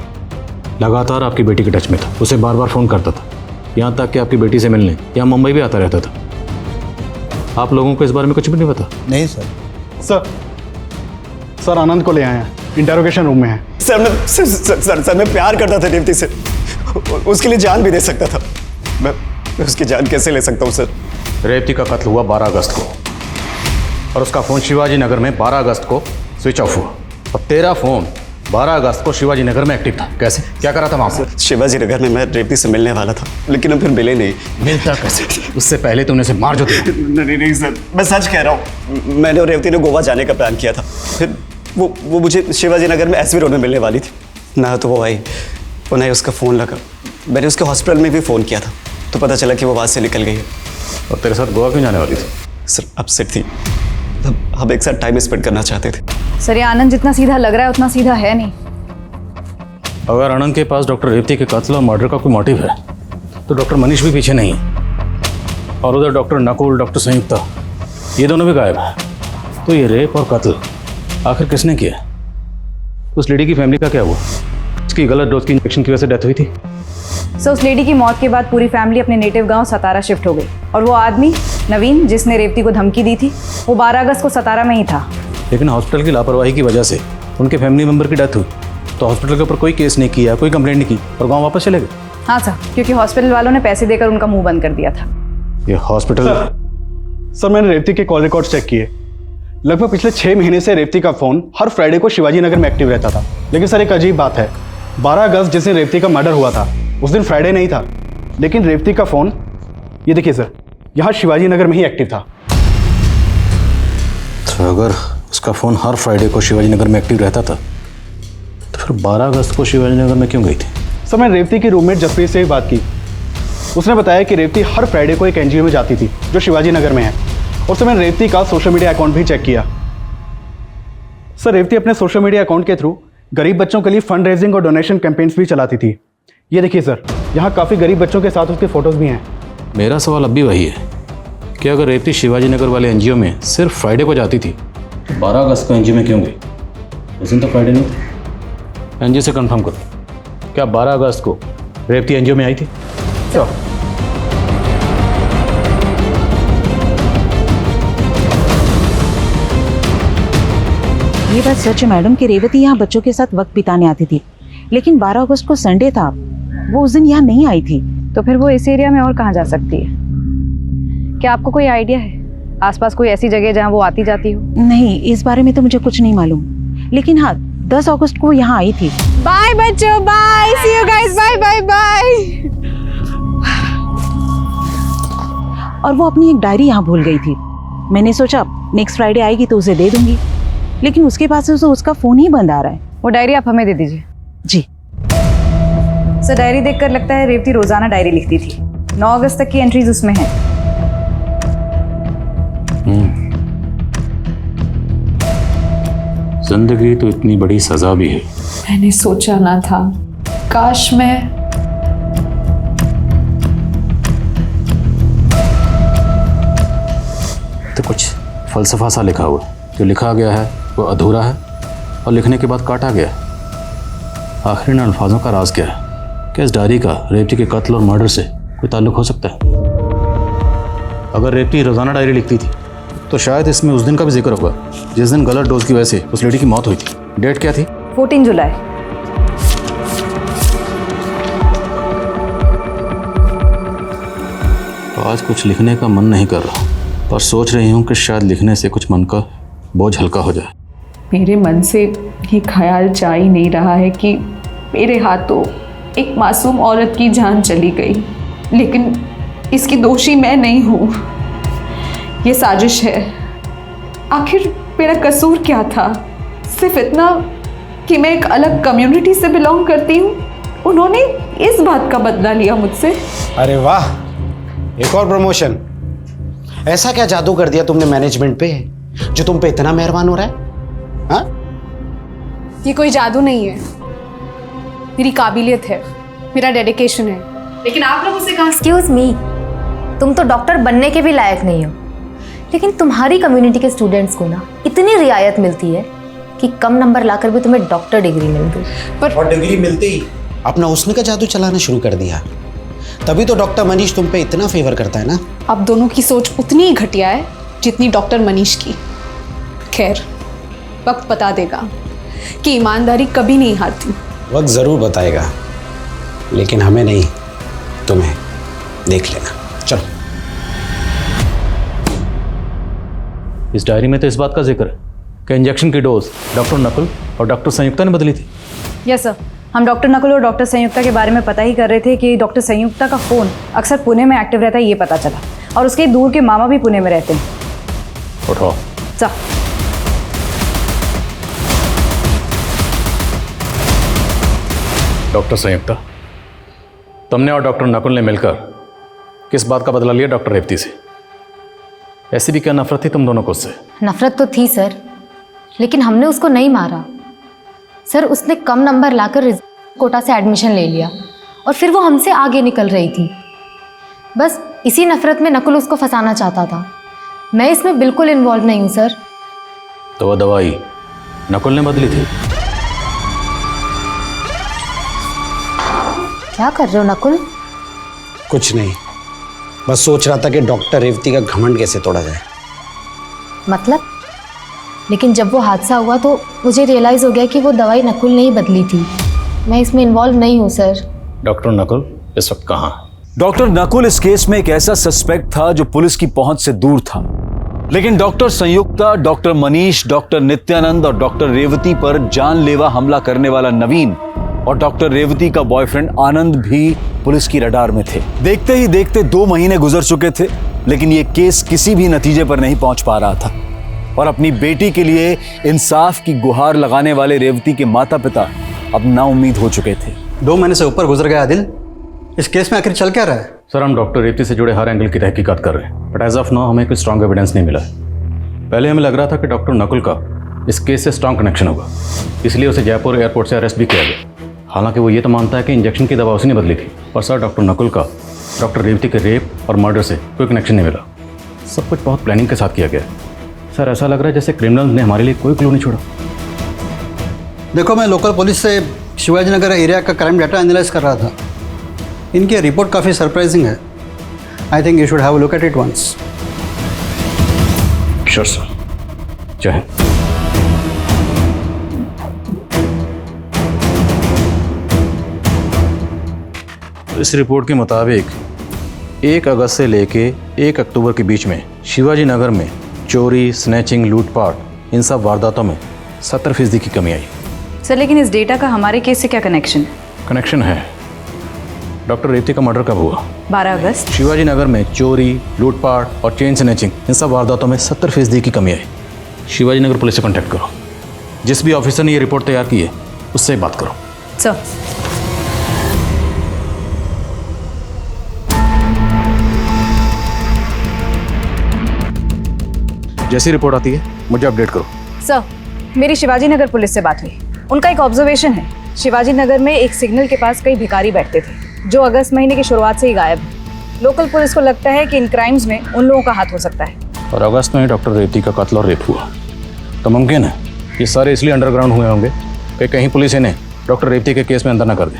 लगातार आपकी बेटी के टच में था, उसे बार बार फोन करता था, यहाँ तक कि आपकी बेटी से मिलने यहाँ मुंबई भी आता रहता था। आप लोगों को इस बारे में कुछ भी नहीं पता? नहीं सर। सर, आनंद को ले आए हैं, इंटेरोगेशन रूम में है। सर मैं प्यार करता था रेवती से, उसके लिए जान भी दे सकता था। मैं उसकी जान कैसे ले सकता हूँ सर? रेवती का कत्ल हुआ 12 अगस्त को और उसका फ़ोन शिवाजी नगर में 12 अगस्त को स्विच ऑफ हुआ और तेरा फ़ोन 12 अगस्त को शिवाजी नगर में एक्टिव था। कैसे? क्या करा था वहाँ पर? शिवाजी नगर में मैं रेवती से मिलने वाला था, लेकिन हम फिर मिले नहीं। मिलता कैसे? उससे पहले तुमने उसे मार जो दिया। नहीं सर, मैं सच कह रहा हूँ। मैंने और रेवती ने गोवा जाने का प्लान किया था, फिर वो मुझे शिवाजी नगर में एसवी रोड में मिलने वाली थी। ना तो वो आई और ना ही उसका फ़ोन लगा। मैंने उसके हॉस्पिटल में भी फ़ोन किया था तो पता चला कि वो वहाँ से निकल गई है। और तेरे साथ गोवा क्यों जाने वाली थी? सर, अपसेट थी, हम एक साथ टाइम स्पेंड करना चाहते थे। सर, ये आनंद जितना सीधा लग रहा है उतना सीधा है नहीं। अगर आनंद के पास डॉक्टर रेवती के कत्ल और मर्डर का कोई मोटिव है तो डॉक्टर मनीष भी पीछे नहीं है और उधर डॉक्टर नकुल, डॉक्टर संयुक्ता, ये दोनों भी गायब है। तो ये रेप और कत्ल आखिर किसने किया? उस लेडी की फैमिली का क्या हुआ? उसकी गलत डोज की इंजेक्शन की वजह से डेथ हुई थी। सर, उस लेडी की मौत के बाद पूरी फैमिली अपने नेटिव गांव सतारा शिफ्ट हो गई और वो आदमी नवीन जिसने रेवती को धमकी दी थी वो 12 अगस्त को सतारा में ही था। लेकिन हॉस्पिटल की लापरवाही की वजह से उनके फैमिली मेंबर की डेथ हुई तो हॉस्पिटल के ऊपर कोई केस नहीं किया, कोई कंप्लेंट नहीं की और गाँव वापस चले गए। हाँ सर, क्योंकि हॉस्पिटल वालों ने पैसे देकर उनका मुंह बंद कर दिया था। ये हॉस्पिटल? सर, मैंने रेवती के कॉल रिकॉर्ड चेक किए। लगभग पिछले 6 महीने से रेवती का फ़ोन हर फ्राइडे को शिवाजी नगर में एक्टिव रहता था। लेकिन सर, एक अजीब बात है, 12 अगस्त जिस दिन रेवती का मर्डर हुआ था उस दिन फ्राइडे नहीं था, लेकिन रेवती का फ़ोन ये देखिए सर, यहाँ शिवाजी नगर में ही एक्टिव था। तो अगर उसका फ़ोन हर फ्राइडे को शिवाजी नगर में एक्टिव रहता था तो फिर 12 अगस्त को शिवाजी नगर में क्यों गई थी? सर, मैंने रेवती की रूममेट जसप्रीत से भी बात की। उसने बताया कि रेवती हर फ्राइडे को एक एनजीओ में जाती थी जो शिवाजी नगर में है और सर, मैंने रेवती का सोशल मीडिया अकाउंट भी चेक किया। सर, रेवती अपने सोशल मीडिया अकाउंट के थ्रू गरीब बच्चों के लिए फंड रेजिंग और डोनेशन कैंपेन्स भी चलाती थी। ये देखिए सर, यहाँ काफ़ी गरीब बच्चों के साथ उसके फोटोज भी हैं। मेरा सवाल अब भी वही है कि अगर रेवती शिवाजी नगर वाले एनजीओ में सिर्फ फ्राइडे को जाती थी तो 12 अगस्त को एनजीओ में क्यों गई? उस दिन तो फ्राइडे नहीं था। एनजीओ से कंफर्म करो, क्या 12 अगस्त को रेवती एनजीओ में आई थी? ये बात सच है मैडम कि रेवती यहाँ बच्चों के साथ वक्त बिताने आती थी, लेकिन 12 अगस्त को संडे था, वो उस दिन यहाँ नहीं आई थी। तो फिर वो इस एरिया में और कहाँ जा सकती है? क्या आपको कोई आइडिया है आसपास कोई ऐसी जगह जहाँ वो आती जाती हो? नहीं, इस बारे में तो मुझे कुछ नहीं मालूम, लेकिन हाँ 10 अगस्त को यहाँ आई थी। बाय बच्चों, bye, see you guys, bye bye bye. और वो अपनी एक डायरी यहाँ भूल गई थी। मैंने सोचा नेक्स्ट फ्राइडे आएगी तो उसे दे दूंगी, लेकिन उसके पास से उसका फोन ही बंद आ रहा है। वो डायरी आप हमें दे दीजिए। जी सर, डायरी देखकर लगता है रेवती रोजाना डायरी लिखती थी। 9 अगस्त तक की एंट्रीज उसमें हैं। जिंदगी तो इतनी बड़ी सजा भी है। मैंने सोचा ना था, काश मैं फलसफा सा लिखा हुआ है। जो लिखा गया है वो अधूरा है और लिखने के बाद काटा गया है। आखिर इन अल्फाजों का राज क्या है? क्या इस डायरी का रेवती के कत्ल और मर्डर से कोई ताल्लुक हो सकता है? अगर रेवती रोज़ाना डायरी लिखती थी तो शायद इसमें उस दिन का भी जिक्र होगा जिस दिन गलत डोज की वजह से उस लेडी की मौत हुई थी। डेट क्या थी? 14 जुलाई। आज कुछ लिखने का मन नहीं कर रहा, पर सोच रही हूँ कि शायद लिखने से कुछ मन का बोझ हल्का हो जाए। मेरे मन से ये ख्याल जा ही नहीं रहा है कि मेरे हाथों एक मासूम औरत की जान चली गई, लेकिन इसकी दोषी मैं नहीं हूँ। ये साजिश है। आखिर मेरा कसूर क्या था? सिर्फ इतना कि मैं एक अलग कम्युनिटी से बिलोंग करती हूँ। उन्होंने इस बात का बदला लिया मुझसे। अरे वाह, एक और प्रमोशन। ऐसा क्या जादू कर दिया तुमने मैनेजमेंट पे जो तुम पे इतना मेहरबान हो रहा है? हाँ? ये कोई जादू नहीं है, मेरी काबिलियत है, मेरा डेडिकेशन है। लेकिन आप लोग उसे कहाँ? एक्सक्यूज मी, तुम तो डॉक्टर बनने के भी लायक नहीं हो, लेकिन तुम्हारी कम्युनिटी के स्टूडेंट्स को ना इतनी रियायत मिलती है कि कम नंबर लाकर भी तुम्हें डॉक्टर डिग्री मिल गई। पर और डिग्री मिलते ही अपना उसने का जादू चलाना शुरू कर दिया। तभी तो डॉक्टर मनीष तुम पे इतना फेवर करता है ना। अब दोनों की सोच उतनी ही घटिया है जितनी डॉक्टर मनीष की। खैर, वक्त बता देगा कि ईमानदारी कभी नहीं हारती। वक्त जरूर बताएगा, लेकिन हमें नहीं, तुम्हें। देख लेना। चलो। इस डायरी में तो इस बात का जिक्र है कि इंजेक्शन की डोज डॉक्टर नकुल और डॉक्टर संयुक्ता ने बदली थी। यस सर, हम डॉक्टर नकुल और डॉक्टर संयुक्ता के बारे में पता ही कर रहे थे कि डॉक्टर संयुक्ता का फ़ोन अक्सर पुणे में एक्टिव रहता है, ये पता चला। और उसके दूर के मामा भी पुणे में रहते हैं। उठाओ। सर। डॉक्टर संयुक्ता, तुमने और डॉक्टर नकुल ने मिलकर किस बात का बदला लिया डॉक्टर रेवती से? ऐसी भी क्या नफरत थी तुम दोनों को उससे? नफरत तो थी सर, लेकिन हमने उसको नहीं मारा सर। उसने कम नंबर लाकर कोटा से एडमिशन ले लिया और फिर वो हमसे आगे निकल रही थी। बस इसी नफरत में नकुल उसको फंसाना चाहता था। मैं इसमें बिल्कुल इन्वॉल्व नहीं हूँ सर। तो वह दवाई नकुल ने बदली थी? क्या कर रहे हो नकुल? कुछ नहीं, बस सोच रहा था कि डॉक्टर रेवती का घमंड कैसे तोड़ा जाए। मतलब? लेकिन जब वो हादसा हुआ तो मुझे रियलाइज़ हो गया कि वो दवाई नकुल ने ही बदली थी। मैं इसमें इन्वॉल्व नहीं हूँ सर। डॉक्टर नकुल इस वक्त कहाँ है? डॉक्टर नकुल इस केस में एक ऐसा सस्पेक्ट था जो पुलिस की पहुंच से दूर था, लेकिन डॉक्टर संयुक्ता, डॉक्टर मनीष, डॉक्टर नित्यानंद और डॉक्टर रेवती पर जानलेवा हमला करने वाला नवीन और डॉक्टर रेवती का बॉयफ्रेंड आनंद भी पुलिस की रडार में थे। देखते ही देखते 2 महीने गुजर चुके थे, लेकिन ये केस किसी भी नतीजे पर नहीं पहुंच पा रहा था और अपनी बेटी के लिए इंसाफ की गुहार लगाने वाले रेवती के माता पिता अब नाउम्मीद हो चुके थे। 2 महीने से ऊपर गुजर गया आदिल, इस केस में आखिर चल क्या रहा है? सर, हम डॉक्टर रेवती से जुड़े हर एंगल की तहकीकात कर रहे हैं, बट एज ऑफ नाउ हमें कोई स्ट्रॉन्ग एविडेंस नहीं मिला है। पहले हमें लग रहा था कि डॉक्टर नकुल का इस केस से स्ट्रॉन्ग कनेक्शन होगा, इसलिए उसे जयपुर एयरपोर्ट से अरेस्ट भी किया गया। हालांकि वो ये तो मानता है कि इंजेक्शन की दवा उसने बदली थी, पर सर डॉक्टर नकुल का डॉक्टर रेवती के रेप और मर्डर से कोई कनेक्शन नहीं मिला। सब कुछ बहुत प्लानिंग के साथ किया गया है। सर, ऐसा लग रहा है जैसे क्रिमिनल्स ने हमारे लिए कोई क्लू नहीं छोड़ा। देखो, मैं लोकल पुलिस से शिवाजी नगर एरिया का क्राइम डाटा एनालाइज कर रहा था। इनकी रिपोर्ट काफ़ी सरप्राइजिंग है। I think you should have a look at it once. Sure sir. जय हिंद। इस रिपोर्ट के मुताबिक 1 अगस्त से लेके 1 अक्टूबर के बीच में शिवाजी नगर में चोरी, स्नैचिंग, लूटपाट, इन सब वारदातों में 70% की कमी आई। सर, लेकिन इस डेटा का हमारे केस से क्या कनेक्शन है? कनेक्शन है। डॉक्टर रेवती का मर्डर कब हुआ? 12 अगस्त। शिवाजी नगर में चोरी, लूटपाट और चेन स्नैचिंग, इन सब वारदातों में 70% की कमी आई। शिवाजी नगर पुलिस से कॉन्टैक्ट करो। जिस भी ऑफिसर ने ये रिपोर्ट तैयार की है उससे बात करो। सर। जैसी रिपोर्ट आती है मुझे अपडेट करो। सर, मेरी शिवाजी नगर पुलिस से बात हुई। उनका एक ऑब्जर्वेशन है, शिवाजी नगर में एक सिग्नल के पास कई भिखारी बैठते थे जो अगस्त महीने की शुरुआत से ही गायब हैं। लोकल पुलिस को लगता है कि इन क्राइम्स में उन लोगों का हाथ हो सकता है। और अगस्त में ही डॉक्टर रेवती का कत्ल और रेप हुआ। तो मुमकिन है ये सारे इसलिए अंडरग्राउंड हुए होंगे कि कहीं पुलिस इन्हें डॉक्टर रेवती के केस में अंदर न कर दे।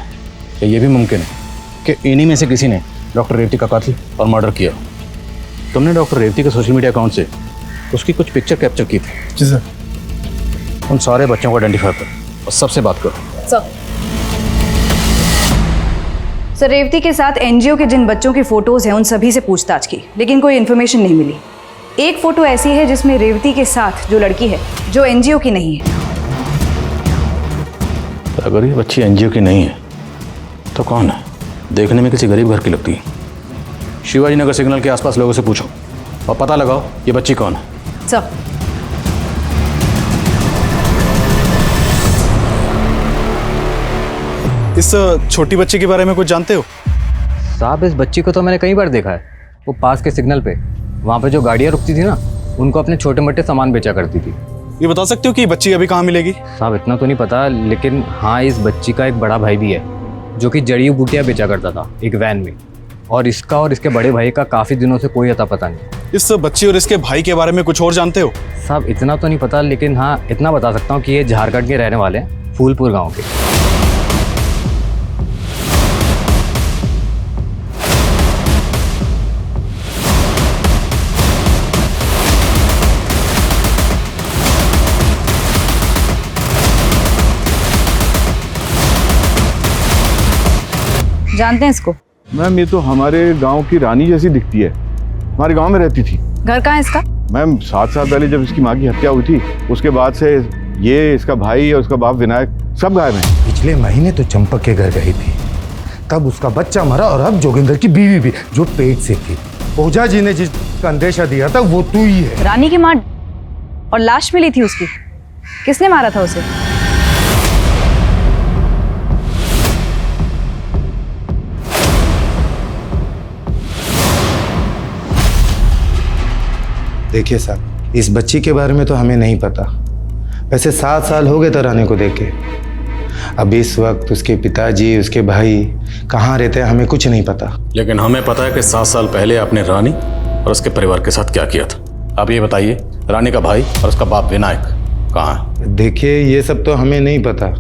या ये भी मुमकिन है कि इन्हीं में से किसी ने डॉक्टर रेवती का कत्ल और मर्डर किया। तुमने डॉक्टर रेवती के सोशल मीडिया अकाउंट से उसकी कुछ पिक्चर कैप्चर की थी। जी सर। उन सारे बच्चों को आइडेंटिफाई करो और सबसे बात करो। सर रेवती के साथ एनजीओ के जिन बच्चों की फोटोज हैं उन सभी से पूछताछ की, लेकिन कोई इन्फॉर्मेशन नहीं मिली। एक फोटो ऐसी है जिसमें रेवती के साथ जो लड़की है जो एनजीओ की नहीं है। अगर ये बच्ची एनजीओ की नहीं है तो कौन है? देखने में किसी गरीब घर की लगती है। शिवाजी नगर सिग्नल के आसपास लोगों से पूछो और पता लगाओ ये बच्ची कौन है। सर इस छोटी बच्ची के बारे में कुछ जानते हो? साहब इस बच्ची को तो मैंने कई बार देखा है। वो पास के सिग्नल पे वहाँ पे जो गाड़ियाँ रुकती थी ना, उनको अपने छोटे मोटे सामान बेचा करती थी। ये बता सकते हो कि बच्ची अभी कहाँ मिलेगी? साहब इतना तो नहीं पता, लेकिन हाँ इस बच्ची का एक बड़ा भाई भी है जो कि जड़ी बूटियाँ बेचा करता था एक वैन में, और इसका और इसके बड़े भाई का काफ़ी दिनों से कोई अता पता नहीं। इस बच्ची और इसके भाई के बारे में कुछ और जानते हो? साहब इतना तो नहीं पता, लेकिन हाँ इतना बता सकता हूँ कि ये झारखंड के रहने वाले हैं, फूलपुर गाँव के। जानते हैं इसको? मैम ये तो हमारे गांव की रानी जैसी दिखती है, हमारे गांव में रहती थी। घर कहाँ है इसका? मैम 7 साल पहले जब इसकी माँ की हत्या हुई थी उसके बाद से ये, इसका भाई और उसका बाप विनायक सब गायब हैं। पिछले महीने तो चंपक के घर गई थी, तब उसका बच्चा मरा, और अब जोगिंदर की बीवी भी जो पेट से थी। ओझा जी ने जिसका अंदेशा दिया था वो तू ही है। रानी की माँ और लाश मिली थी उसकी, किसने मारा था उसे? देखिए साहब, इस बच्ची के बारे में तो हमें नहीं पता। वैसे 7 साल हो गए थे रानी को देखे। अब इस वक्त उसके पिताजी, उसके भाई कहाँ रहते हैं हमें कुछ नहीं पता। लेकिन हमें पता है कि 7 साल पहले आपने रानी और उसके परिवार के साथ क्या किया था। आप ये बताइए, रानी का भाई और उसका बाप विनायक कहाँ है? देखिए ये सब तो हमें नहीं पता,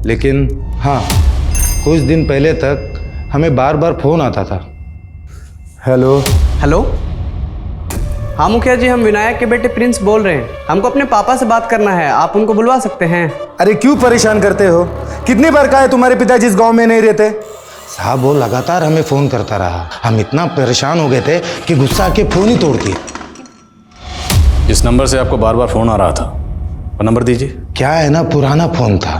लेकिन हाँ कुछ दिन पहले तक हमें बार बार फोन आता था। हेलो हेलो, हाँ मुखिया जी, हम विनायक के बेटे प्रिंस बोल रहे हैं। हमको अपने पापा से बात करना है, आप उनको बुलवा सकते हैं? अरे क्यों परेशान करते हो? कितनी बार कहा है तुम्हारे पिताजी इस गांव में नहीं रहते? साहब वो लगातार हमें फोन करता रहा, हम इतना परेशान हो गए थे कि गुस्सा आके फोन ही तोड़ दिए। जिस नंबर से आपको बार बार फोन आ रहा था वो नंबर दीजिए। क्या है ना, पुराना फोन था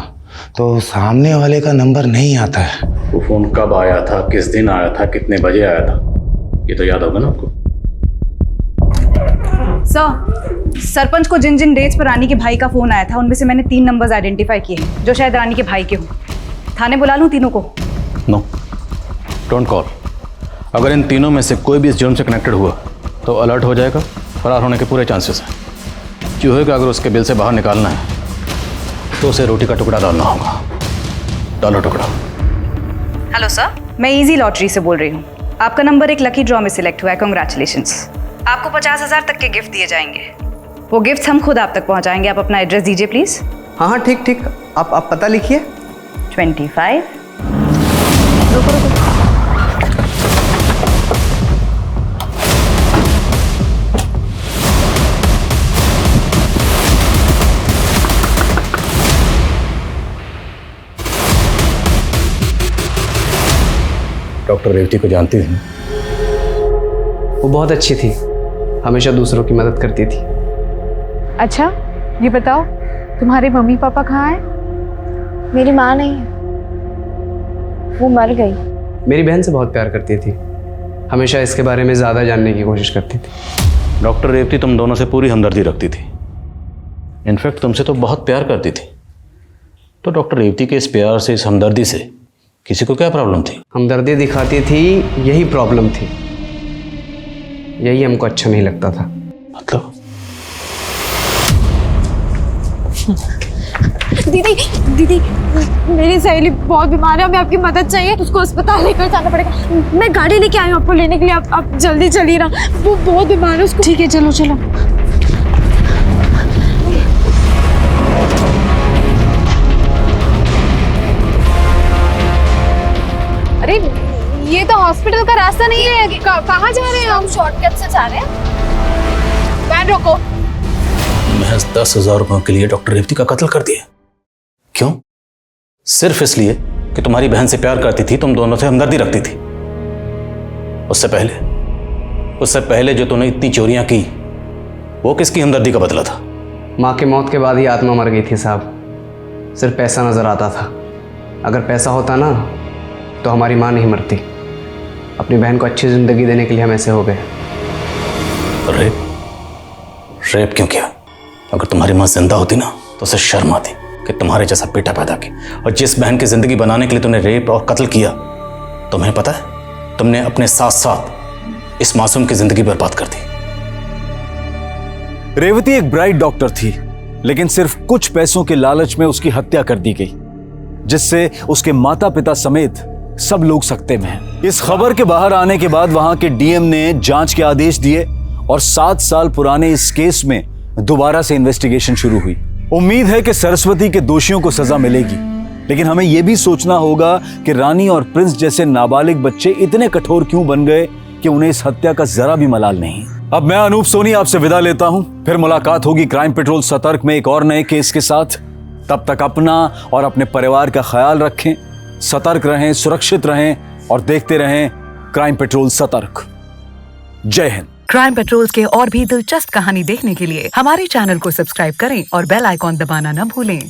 तो सामने वाले का नंबर नहीं आता है। वो फोन कब आया था, किस दिन आया था, कितने बजे आया था, ये तो याद होगा ना आपको? सर, सरपंच को जिन जिन डेट्स पर रानी के भाई का फोन आया था उनमें से मैंने 3 नंबर्स आइडेंटिफाई किए हैं जो शायद रानी के भाई के हों। थाने बुला लूं तीनों को? No, don't call. अगर इन तीनों में से कोई भी इस जुर्म से कनेक्टेड हुआ तो अलर्ट हो जाएगा, फरार होने के पूरे चांसेस हैं। चूहे का अगर उसके बिल से बाहर निकालना है तो उसे रोटी का टुकड़ा डालना होगा। डालो टुकड़ा। हेलो सर, मैं इजी लॉटरी से बोल रही हूँ। आपका नंबर एक लकी ड्रॉ में सिलेक्ट हुआ है, कॉन्ग्रेचुलेशंस। आपको 50,000 तक के गिफ्ट दिए जाएंगे। वो गिफ्ट हम खुद आप तक पहुंचाएंगे। आप अपना एड्रेस दीजिए प्लीज। हाँ हाँ ठीक ठीक, आप पता लिखिए। 25। डॉक्टर रेवती को जानती थी? वो बहुत अच्छी थी, हमेशा दूसरों की मदद करती थी। अच्छा ये बताओ, तुम्हारे मम्मी पापा कहाँ हैं? मेरी माँ नहीं है, वो मर गई। मेरी बहन से बहुत प्यार करती थी, हमेशा इसके बारे में ज़्यादा जानने की कोशिश करती थी। डॉक्टर रेवती तुम दोनों से पूरी हमदर्दी रखती थी, इनफैक्ट तुमसे तो बहुत प्यार करती थी। तो डॉक्टर रेवती के इस प्यार से, इस हमदर्दी से किसी को क्या प्रॉब्लम थी? हमदर्दी दिखाती थी, यही प्रॉब्लम थी। यही हमको अच्छा नहीं लगता था। मतलब? दीदी दीदी मेरी सहेली बहुत बीमार है, हमें आपकी मदद चाहिए, उसको अस्पताल लेकर जाना पड़ेगा। मैं गाड़ी लेके आई हूँ आपको लेने के लिए, आप जल्दी चलिए ना, वो बहुत बीमार है उसको। ठीक है चलो चलो। अरे ये तो हॉस्पिटल का रास्ता नहीं है, कहाँ जा रहे हैं हम? शॉर्टकट से जा रहे हैं। वैन रोको। महज 10,000 रुपयों के लिए डॉक्टर रेवती का कत्ल कर दिया। क्यों? सिर्फ इसलिए कि तुम्हारी बहन से प्यार करती थी, तुम दोनों से हमदर्दी रखती थी। उससे पहले जो तूने इतनी चोरियां की, वो किसकी हमदर्दी का बदला था? माँ की मौत के बाद ही आत्मा मर गई थी साहब। सिर्फ पैसा नजर आता था। अगर पैसा होता ना तो हमारी माँ नहीं मरती। अपनी बहन को अच्छी जिंदगी देने के लिए हम ऐसे हो गए। रेप क्यों किया? अगर तुम्हारी माँ जिंदा होती ना तो उसे शर्म आती कि तुम्हारे जैसा बेटा पैदा किया। और जिस बहन की जिंदगी बनाने के लिए तुमने रेप और कत्ल किया, तुम्हें पता है तुमने अपने साथ साथ इस मासूम की जिंदगी बर्बाद कर दी। रेवती एक ब्राइट डॉक्टर थी, लेकिन सिर्फ कुछ पैसों के लालच में उसकी हत्या कर दी गई, जिससे उसके माता पिता समेत सब लोग सकते में हैं। इस खबर के बाहर आने के बाद वहां के डीएम ने जांच के आदेश दिए और 7 साल पुराने इस केस में दोबारा से इन्वेस्टिगेशन शुरू हुई। उम्मीद है कि सरस्वती के दोषियों को सजा मिलेगी, लेकिन हमें यह भी सोचना होगा कि रानी और प्रिंस जैसे नाबालिग बच्चे इतने कठोर क्यों बन गए कि उन्हें इस हत्या का जरा भी मलाल नहीं। अब मैं अनूप सोनी आपसे विदा लेता हूं, फिर मुलाकात होगी क्राइम पेट्रोल सतर्क में एक और नए केस के साथ। तब तक अपना और अपने परिवार का ख्याल रखें, सतर्क रहें, सुरक्षित रहें और देखते रहें क्राइम पेट्रोल सतर्क। जय हिंद। क्राइम पेट्रोल के और भी दिलचस्प कहानी देखने के लिए हमारे चैनल को सब्सक्राइब करें और बेल आइकॉन दबाना न भूलें।